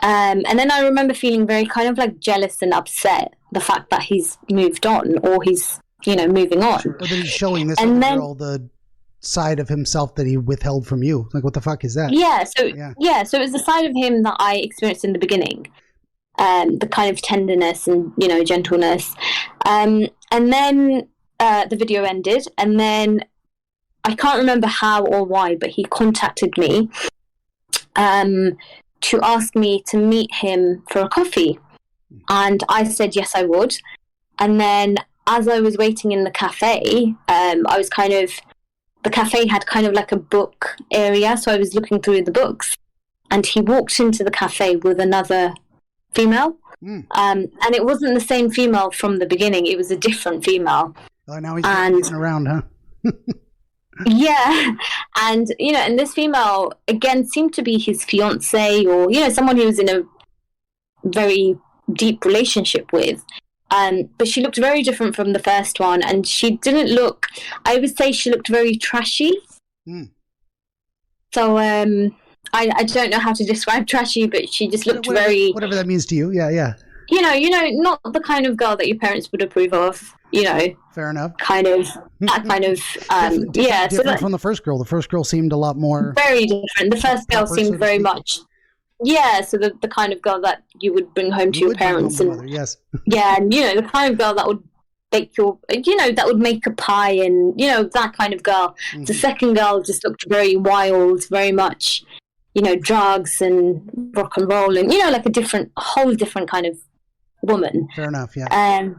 B: And then I remember feeling very kind of like jealous and upset the fact that he's moved on, or he's, you know, moving on.
A: Sure. Or that he's showing this girl the side of himself that he withheld from you. Like, what the fuck is that? So it was the side of him that I experienced in the beginning. The kind of tenderness and, you know, gentleness. And then the video ended, and then I can't remember how or why, but he contacted me to ask me to meet him for a coffee. And I said, yes, I would. And then as I was waiting in the cafe, the cafe had kind of like a book area. So I was looking through the books, and he walked into the cafe with another female. And it wasn't the same female from the beginning. It was a different female. Oh, now he's getting around, huh?
B: Yeah. And, you know, and this female, again, seemed to be his fiance, or, you know, someone he was in a very deep relationship with. But she looked very different from the first one, and she didn't look, I would say she looked very trashy. So I don't know how to describe trashy, but she just looked very...
A: Whatever that means to you, yeah.
B: not the kind of girl that your parents would approve of,
A: Fair enough.
B: kind of, that kind of,
A: different from the first girl. The first girl seemed a lot more...
B: Very different. The first girl seemed very much... Yeah, so the kind of girl that you would bring home to your parents.
A: Yes.
B: Yeah, and, the kind of girl that would bake that would make a pie and, that kind of girl. Mm-hmm. The second girl just looked very wild, very much, drugs and rock and roll and, like a whole different kind of woman.
A: Fair enough, yeah.
B: And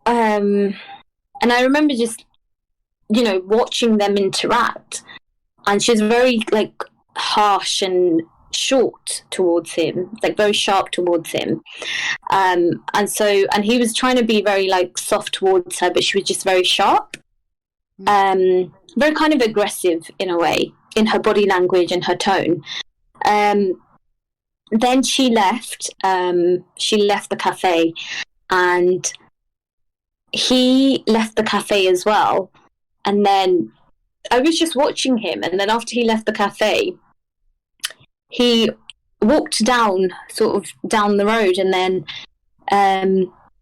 B: I remember just, watching them interact, and she's very, like, harsh and short towards him, like very sharp towards him, and he was trying to be very like soft towards her, but she was just very sharp, very kind of aggressive in a way in her body language and her tone. Then she left the cafe, and he left the cafe as well, and then I was just watching him, and then after he left the cafe, he walked down the road, and then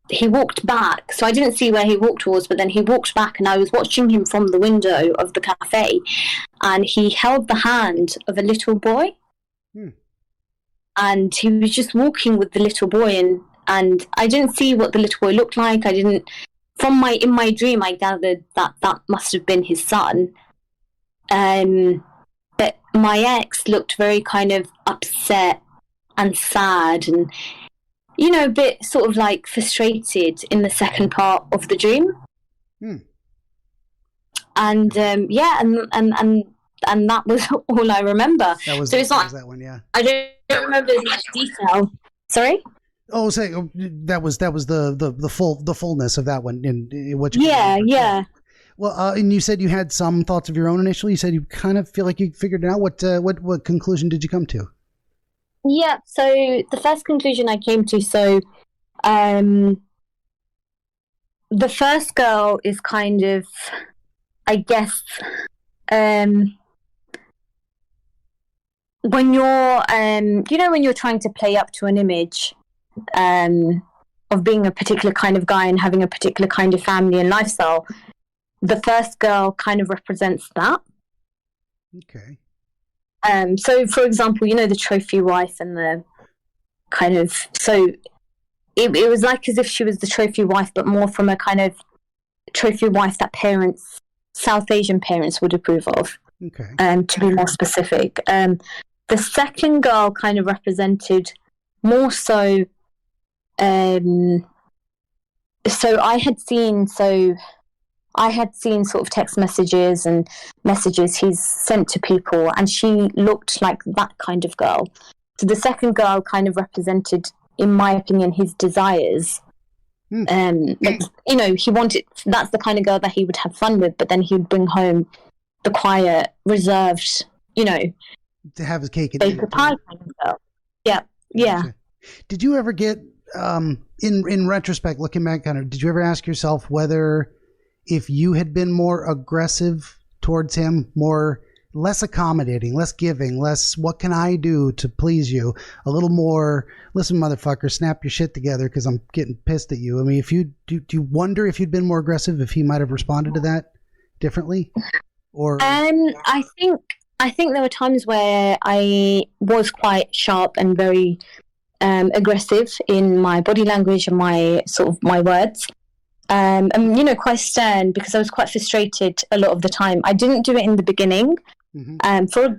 B: he walked back. So I didn't see where he walked towards, but then he walked back, and I was watching him from the window of the cafe, and he held the hand of a little boy. And he was just walking with the little boy, and I didn't see what the little boy looked like. In my dream, I gathered that must have been his son. But my ex looked very kind of upset and sad and, a bit sort of like frustrated in the second part of the dream. And, and that was all I remember. So it's not, that one, yeah. I don't remember as much detail. Sorry?
A: Oh, say that was the fullness of that one in what you
B: yeah.
A: Well, and you said you had some thoughts of your own initially. You said you kind of feel like you figured it out. What conclusion did you come to?
B: Yeah, so the first conclusion I came to, the first girl is kind of, I guess, when you're, when you're trying to play up to an image of being a particular kind of guy and having a particular kind of family and lifestyle, the first girl kind of represents that.
A: Okay.
B: So, for example, the trophy wife and the kind of... So, it was like as if she was the trophy wife, but more from a kind of trophy wife that South Asian parents would approve of.
A: Okay.
B: To be more specific. The second girl kind of represented more so... So, I had seen sort of text messages and messages he's sent to people, and she looked like that kind of girl. So the second girl kind of represented, in my opinion, his desires. He wanted, that's the kind of girl that he would have fun with, but then he would bring home the quiet, reserved,
A: to have his cake and eat it.
B: Pie kind of girl. Yeah.
A: Gotcha. Did you ever get, in retrospect, looking back on it, did you ever ask yourself whether, if you had been more aggressive towards him, less accommodating, less giving, less what can I do to please you, a little more, listen, motherfucker, snap your shit together because I'm getting pissed at you. I mean, if you do you wonder if you'd been more aggressive, if he might have responded to that differently? Or
B: I think there were times where I was quite sharp and very aggressive in my body language and my words. And quite stern because I was quite frustrated a lot of the time. I didn't do it in the beginning. Mm-hmm. For a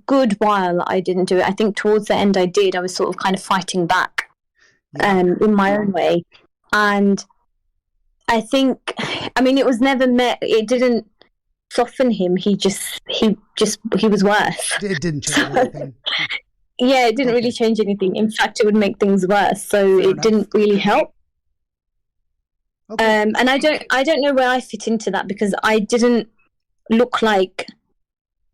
B: good while, I didn't do it. I think towards the end I did. I was sort of kind of fighting back in my own way. And I think, it was never it didn't soften him. He was worse.
A: It didn't change anything.
B: Yeah, it didn't really change anything. In fact, it would make things worse. So Fair enough. Didn't really help. Okay. And I don't know where I fit into that because I didn't look like,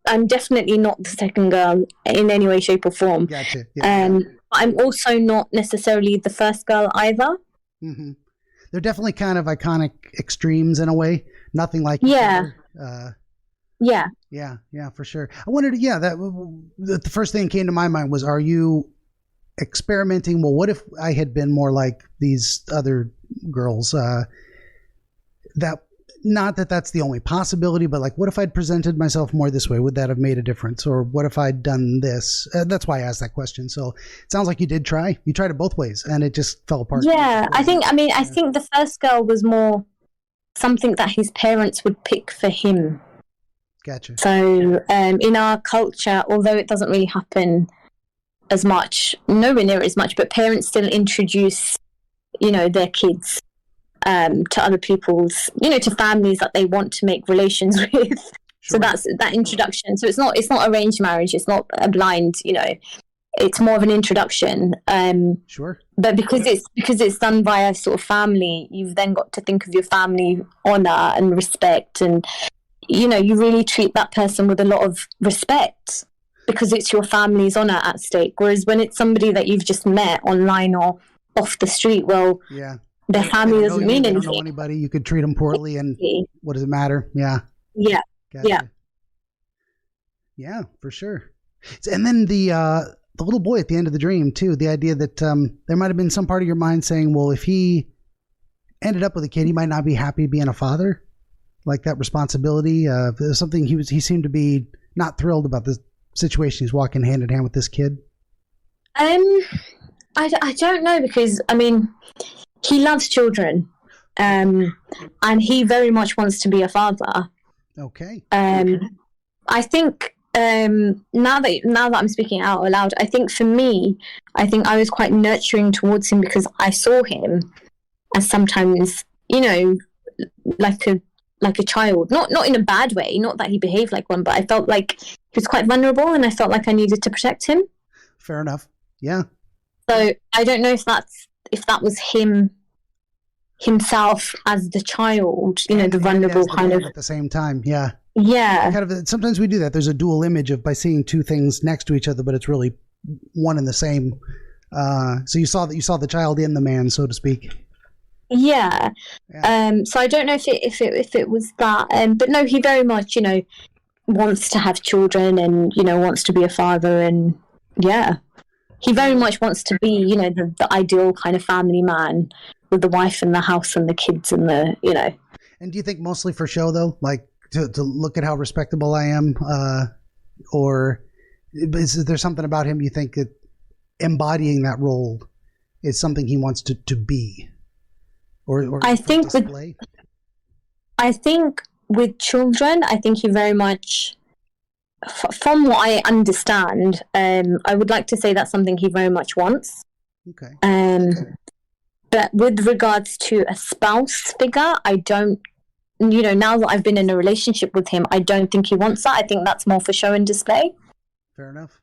B: I'm definitely not the second girl in any way, shape or form.
A: Gotcha. Yeah.
B: I'm also not necessarily the first girl either.
A: Mm-hmm. They're definitely kind of iconic extremes in a way. Nothing like Yeah, for sure. I wondered, the first thing that came to my mind was, are you experimenting. Well, what if I had been more like these other girls? That not that that's the only possibility, but like, what if I'd presented myself more this way? Would that have made a difference? Or what if I'd done this? That's why I asked that question. So it sounds like you did try. You tried it both ways, and it just fell apart.
B: Yeah, I think the first girl was more something that his parents would pick for him.
A: Gotcha.
B: So in our culture, although it doesn't really happen as much, nowhere near as much, but parents still introduce, their kids to other people's, to families that they want to make relations with. Sure. So that's that introduction. So it's not arranged marriage. It's not a blind, it's more of an introduction.
A: Sure.
B: But because it's done via sort of family, you've then got to think of your family honor and respect, and you really treat that person with a lot of respect because it's your family's honor at stake. Whereas when it's somebody that you've just met online or off the street, well,
A: yeah,
B: their family doesn't mean anything.
A: Don't know anybody. You could treat them poorly, and what does it matter? Yeah.
B: Yeah.
A: Gotcha. Yeah, for sure. And then the little boy at the end of the dream too. The idea that there might have been some part of your mind saying, well, if he ended up with a kid, he might not be happy being a father. Like that responsibility. Something he seemed to be not thrilled about the situation. He's walking hand in hand with this kid.
B: I don't know, because he loves children, and he very much wants to be a father.
A: Okay.
B: I think now that I'm speaking out loud, I think for me, I was quite nurturing towards him because I saw him as sometimes, like a child, not in a bad way, not that he behaved like one, but I felt like he was quite vulnerable, and I felt like I needed to protect him.
A: Fair enough. Yeah.
B: So I don't know if that was himself as the child, the vulnerable kind of
A: at the same time. Yeah.
B: Yeah.
A: Kind of. Sometimes we do that. There's a dual image by seeing two things next to each other, but it's really one and the same. So you saw the child in the man, so to speak.
B: Yeah. So I don't know if it was that, but no, he very much, wants to have children and, wants to be a father, and yeah, he very much wants to be, the ideal kind of family man with the wife and the house and the kids and the.
A: And do you think mostly for show though, like to look at how respectable I am, or is there something about him you think that embodying that role is something he wants to be? Or
B: I think with children, I think he very much, from what I understand, I would like to say that's something he very much wants.
A: Okay.
B: But with regards to a spouse figure, I don't, now that I've been in a relationship with him, I don't think he wants that. I think that's more for show and display.
A: Fair enough.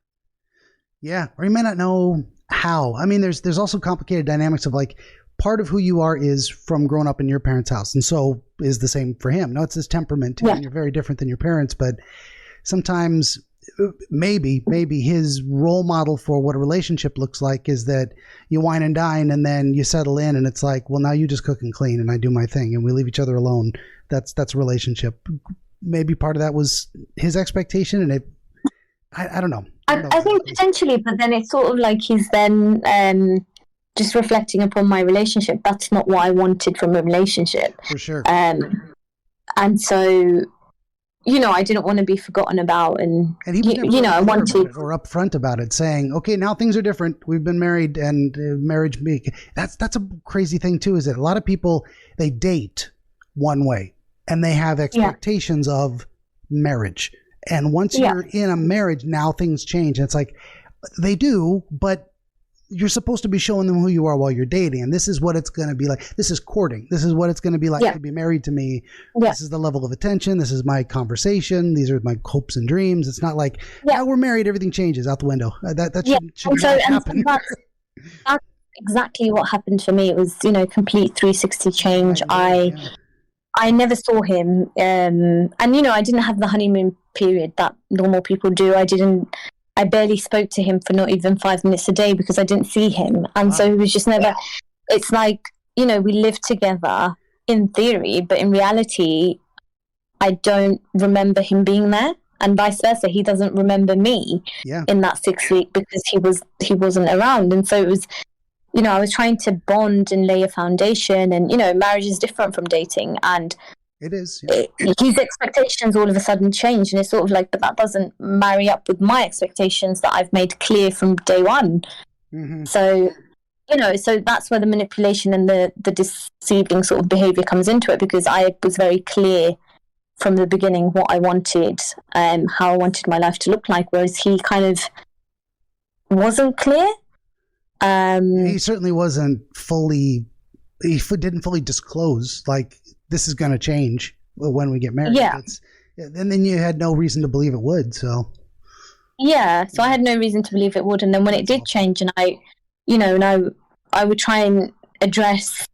A: Yeah. Or you may not know how. There's also complicated dynamics of like, part of who you are is from growing up in your parents' house, and so is the same for him. No, it's his temperament too, and you're very different than your parents, but sometimes maybe his role model for what a relationship looks like is that you wine and dine and then you settle in, and it's like, well, now you just cook and clean and I do my thing and we leave each other alone. That's a relationship. Maybe part of that was his expectation, and I don't know.
B: I think potentially, but then it's sort of like he's then just reflecting upon my relationship. That's not what I wanted from a relationship.
A: For sure.
B: And so, I didn't want to be forgotten about, and
A: he was
B: I wanted
A: or upfront about it, saying, okay, now things are different. We've been married, and marriage. That's a crazy thing too. Is that a lot of people, they date one way and they have expectations of marriage, and once you're in a marriage, now things change. And it's like they do, but you're supposed to be showing them who you are while you're dating. And this is what it's going to be like. This is courting. This is what it's going to be like to be married to me. Yeah. This is the level of attention. This is my conversation. These are my hopes and dreams. It's not like, now we're married, everything changes out the window. That should not happen.
B: That's exactly what happened for me. It was, complete 360 change. I never saw him. And, I didn't have the honeymoon period that normal people do. I barely spoke to him for not even 5 minutes a day because I didn't see him. And so he was just never, it's like, we lived together in theory, but in reality, I don't remember him being there. and vice versa. He doesn't remember me in that 6 week because he wasn't around. And so it was, I was trying to bond and lay a foundation, and marriage is different from dating, and
A: it is.
B: His expectations all of a sudden change, and it's sort of like, but that doesn't marry up with my expectations that I've made clear from day one.
A: Mm-hmm.
B: So so that's where the manipulation and the deceiving sort of behavior comes into it, because I was very clear from the beginning what I wanted, how I wanted my life to look like, whereas he kind of wasn't clear.
A: He certainly wasn't fully, didn't fully disclose, like, this is going to change when we get married.
B: Yeah.
A: And then you had no reason to believe it would, so.
B: Yeah, so I had no reason to believe it would. And then when it did change, and I would try and address,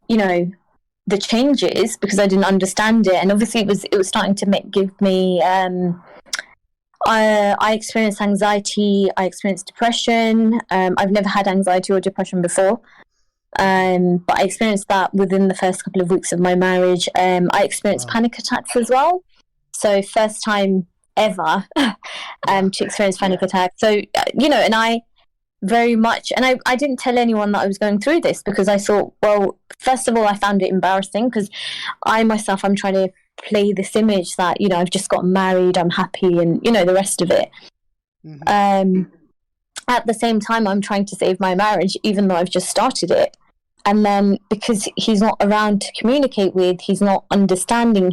B: the changes, because I didn't understand it. And obviously it was starting to give me, I experienced anxiety, I experienced depression. I've never had anxiety or depression before. But I experienced that within the first couple of weeks of my marriage. I experienced panic attacks as well. So first time ever to experience panic attacks. So, and I very much, and I didn't tell anyone that I was going through this, because I thought, well, first of all, I found it embarrassing, because I'm trying to play this image that, I've just gotten married, I'm happy, and, the rest of it.
A: Mm-hmm.
B: At the same time, I'm trying to save my marriage, even though I've just started it. And then because he's not around to communicate with, he's not understanding,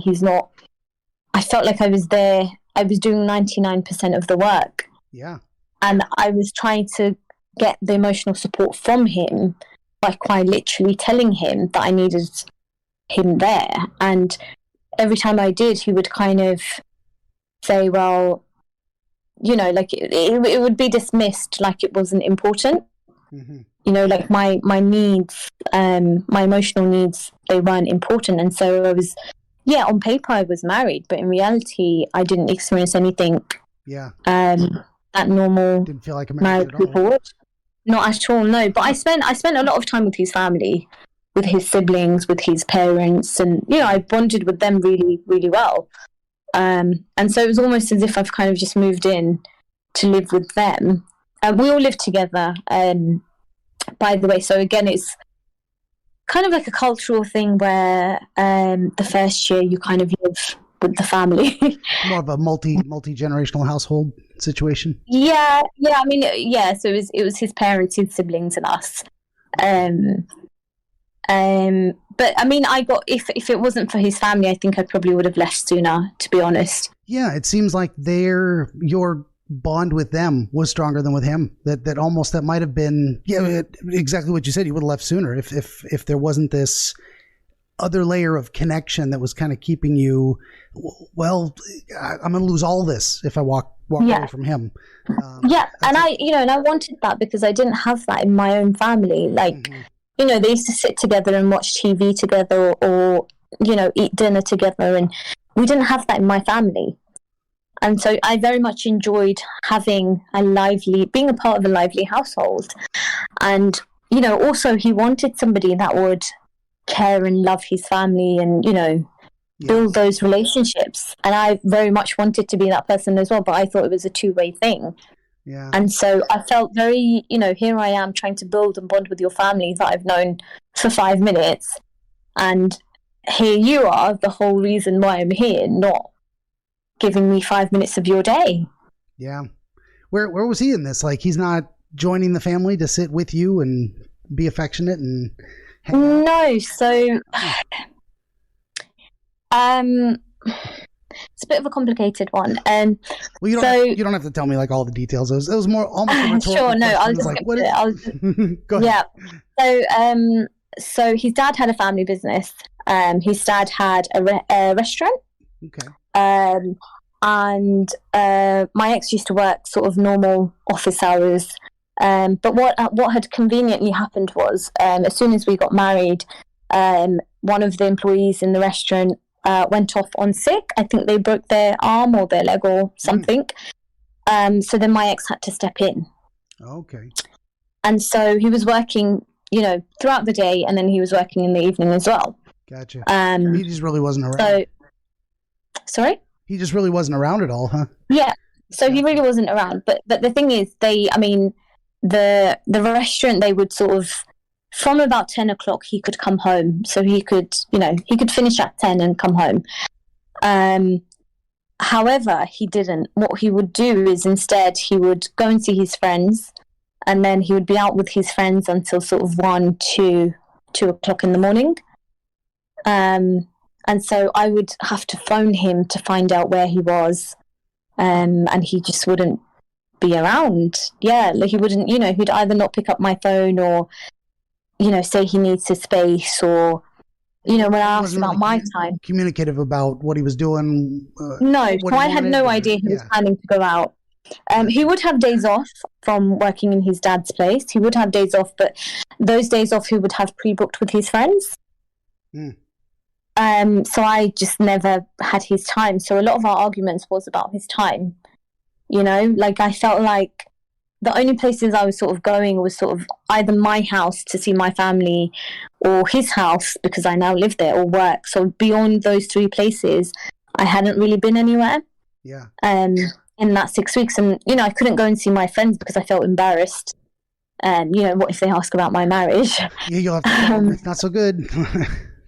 B: I felt like I was there, I was doing 99% of the work.
A: Yeah.
B: And I was trying to get the emotional support from him by quite literally telling him that I needed him there. And every time I did, he would kind of say, well, like it would be dismissed like it wasn't important.
A: Mm-hmm.
B: Like my needs, my emotional needs, they weren't important. And so I was, on paper I was married, but in reality I didn't experience anything that normal
A: didn't feel like a
B: married people would. Not at all, no. But I spent a lot of time with his family, with his siblings, with his parents, and I bonded with them really, really well. And so it was almost as if I've kind of just moved in to live with them. We all live together, by the way. So again, it's kind of like a cultural thing where the first year you kind of live with the family.
A: More of a multi-generational household situation.
B: Yeah. I mean, so it was his parents, his siblings, and us. But I mean, if it wasn't for his family, I think I probably would have left sooner, to be honest.
A: Yeah, it seems like your bond with them was stronger than with him. That might have been exactly what you said. You would have left sooner if there wasn't this other layer of connection that was kind of keeping you. Well, I'm going to lose all this if I walk away from him. And I wanted that because I didn't have that in my own family. Like, mm-hmm. They used to sit together and watch TV together, or eat dinner together, and we didn't have that in my family. And so I very much enjoyed being a part of a lively household. And, also he wanted somebody that would care and love his family and, build those relationships. And I very much wanted to be that person as well, but I thought it was a two-way thing. Yeah.
B: And so I felt very, here I am trying to build and bond with your family that I've known for 5 minutes. And here you are, the whole reason why I'm here, not giving me 5 minutes of your day.
A: Yeah. Where was he in this? Like, he's not joining the family to sit with you and be affectionate and hang out?
B: No. So, it's a bit of a complicated one.
A: Well, you don't have to tell me like all the details. It was more almost a rhetorical
B: sure. No, I'll
A: just
B: like,
A: Go ahead.
B: Yeah. So his dad had a family business. His dad had a restaurant.
A: Okay.
B: And my ex used to work sort of normal office hours. But what had conveniently happened was, as soon as we got married, one of the employees in the restaurant went off on sick. I think they broke their arm or their leg or something. So then my ex had to step in.
A: Okay.
B: And so he was working, throughout the day, and then he was working in the evening as well.
A: Gotcha. He just really wasn't around.
B: So, sorry?
A: He just really wasn't around at all, huh?
B: Yeah. So he really wasn't around. But the thing is, the restaurant, they would sort of, from about 10 o'clock, he could come home. So he could finish at 10 and come home. However, he didn't. What he would do is instead he would go and see his friends, and then he would be out with his friends until sort of 2 o'clock in the morning. And so I would have to phone him to find out where he was. And he just wouldn't be around. Yeah, like he wouldn't, he'd either not pick up my phone or, say he needs his space, or, when I asked about my time.
A: Communicative about what he was doing?
B: No, so I had no idea he was planning to go out. He would have days off from working in his dad's place. He would have days off, but those days off he would have pre-booked with his friends. So I just never had his time. So a lot of our arguments was about his time. Like I felt like the only places I was sort of going was sort of either my house to see my family or his house because I now live there, or work. So beyond those three places, I hadn't really been anywhere.
A: Yeah.
B: In that 6 weeks. And, I couldn't go and see my friends because I felt embarrassed. What if they ask about my marriage?
A: Yeah, you'll have to tell them it's not so good.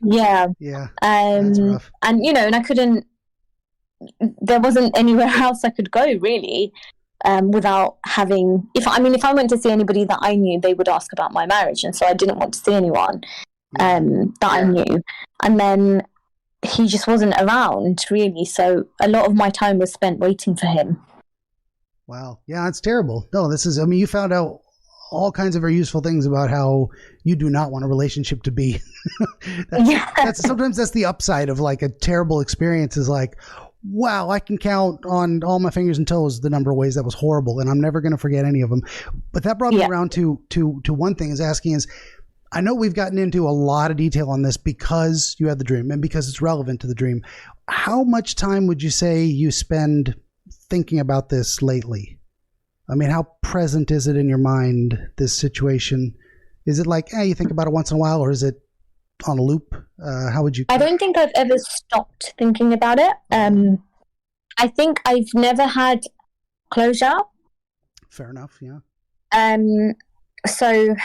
B: Yeah.
A: Yeah. That's rough.
B: And, and I couldn't, there wasn't anywhere else I could go really. Without having, if I went to see anybody that I knew, they would ask about my marriage, and so I didn't want to see anyone that I knew. And then he just wasn't around really, so a lot of my time was spent waiting for him.
A: Wow, yeah, it's terrible. No, this is. You found out all kinds of very useful things about how you do not want a relationship to be. Sometimes that's the upside of like a terrible experience. Is like, wow, I can count on all my fingers and toes the number of ways that was horrible, and I'm never going to forget any of them. But that brought me around to one thing is I know we've gotten into a lot of detail on this because you had the dream and because it's relevant to the dream. How much time would you say you spend thinking about this lately? How present is it in your mind, this situation? Is it like, you think about it once in a while, or is it on a loop? How would you?
B: I don't think I've ever stopped thinking about it. I think I've never had closure. Fair
A: enough. Yeah.
B: So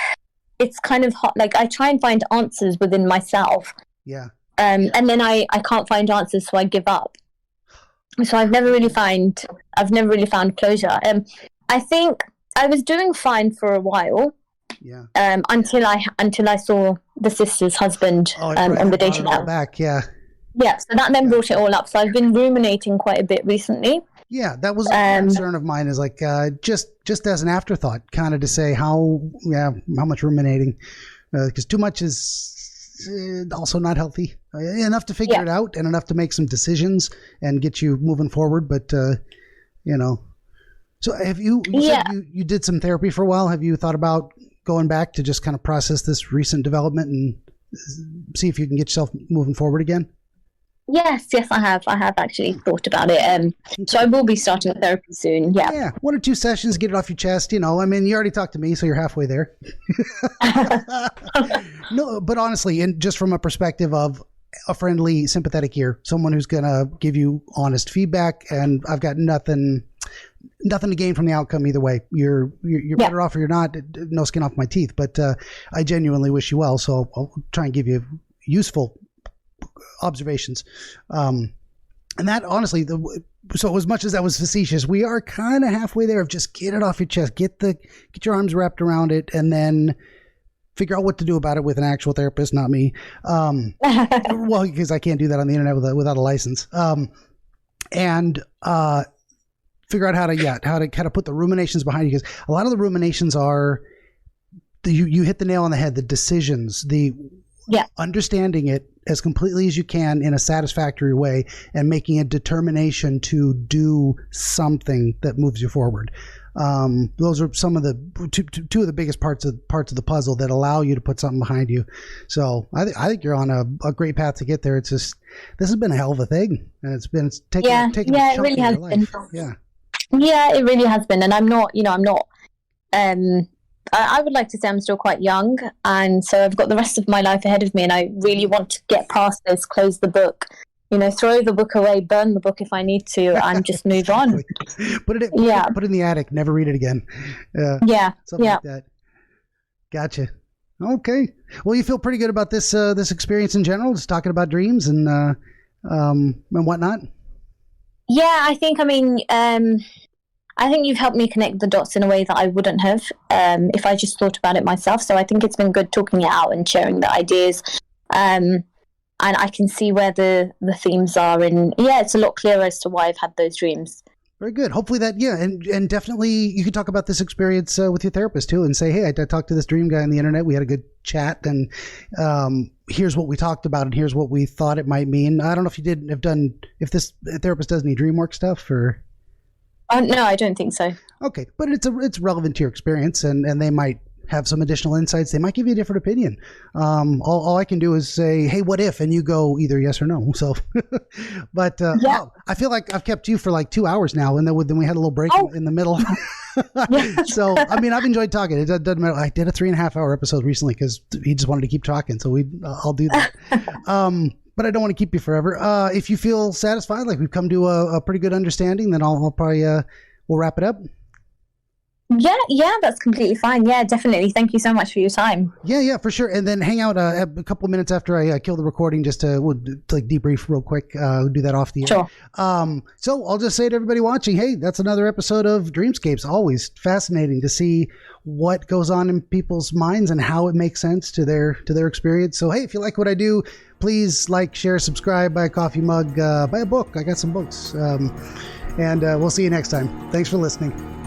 B: it's kind of hot. Like I try and find answers within myself.
A: Yeah.
B: And then I can't find answers, so I give up. So I've never really found closure. I think I was doing fine for a while.
A: Yeah.
B: Until I saw the sister's husband on the dating app.
A: Back, yeah.
B: Yeah, so that then brought it all up. So I've been ruminating quite a bit recently.
A: Yeah, that was a concern of mine. Is like just as an afterthought, kind of to say how much ruminating, because too much is also not healthy. Enough to figure it out and enough to make some decisions and get you moving forward, but So have you said you did some therapy for a while? Have you thought about going back to just kind of process this recent development and see if you can get yourself moving forward again?
B: Yes, I have. I have actually thought about it. So I will be starting therapy soon. Yeah.
A: Yeah. 1 or 2 sessions, get it off your chest. You already talked to me, so you're halfway there. No, but honestly, and just from a perspective of a friendly, sympathetic ear, someone who's going to give you honest feedback, and I've got nothing to gain from the outcome either way. You're better off or you're not. No skin off my teeth, but I genuinely wish you well. So I'll try and give you useful observations. And that honestly, so as much as that was facetious, we are kind of halfway there of just get it off your chest, get your arms wrapped around it, and then figure out what to do about it with an actual therapist, not me. Well, because I can't do that on the internet without a license. And figure out how to kind of put the ruminations behind you, because a lot of the ruminations are you hit the nail on the head. The decisions, understanding it as completely as you can in a satisfactory way, and making a determination to do something that moves you forward. Those are some of the two of the biggest parts of the puzzle that allow you to put something behind you. So I think you're on a great path to get there. It's just, this has been a hell of a thing, and it's taking a chunk
B: it really has been. Yeah, it really has been. And I'm not, I would like to say I'm still quite young, and so I've got the rest of my life ahead of me, and I really want to get past this, close the book, throw the book away, burn the book if I need to, and just move on.
A: Put it in the attic, never read it again. Something like that. Gotcha. Okay. Well, you feel pretty good about this experience in general, just talking about dreams and whatnot?
B: Yeah, I think you've helped me connect the dots in a way that I wouldn't have if I just thought about it myself. So I think it's been good talking it out and sharing the ideas. And I can see where the themes are. And it's a lot clearer as to why I've had those dreams.
A: Very good. Hopefully that, and definitely you can talk about this experience with your therapist too and say, hey, I talked to this dream guy on the internet. We had a good chat and here's what we talked about and here's what we thought it might mean. I don't know if this therapist does any dream work stuff or...
B: no, I don't think so.
A: Okay, but it's relevant to your experience and they might have some additional insights. They might give you a different opinion. All I can do is say, hey, what if? And you go either yes or no. So, but I feel like I've kept you for like 2 hours now. And then we had a little break in the middle. So, I mean, I've enjoyed talking. It doesn't matter. I did a 3.5 hour episode recently because he just wanted to keep talking. So I'll do that. But I don't want to keep you forever. If you feel satisfied, like we've come to a pretty good understanding, then I'll probably, we'll wrap it up.
B: Yeah, that's completely fine. Yeah, definitely. Thank you so much for your time.
A: Yeah, for sure. And then hang out a couple of minutes after I kill the recording just to like debrief real quick. Do that off the air.
B: Sure.
A: So I'll just say to everybody watching, hey, that's another episode of Dreamscapes. Always fascinating to see what goes on in people's minds and how it makes sense to their experience. So, hey, if you like what I do, please like, share, subscribe, buy a coffee mug, buy a book. I got some books. And we'll see you next time. Thanks for listening.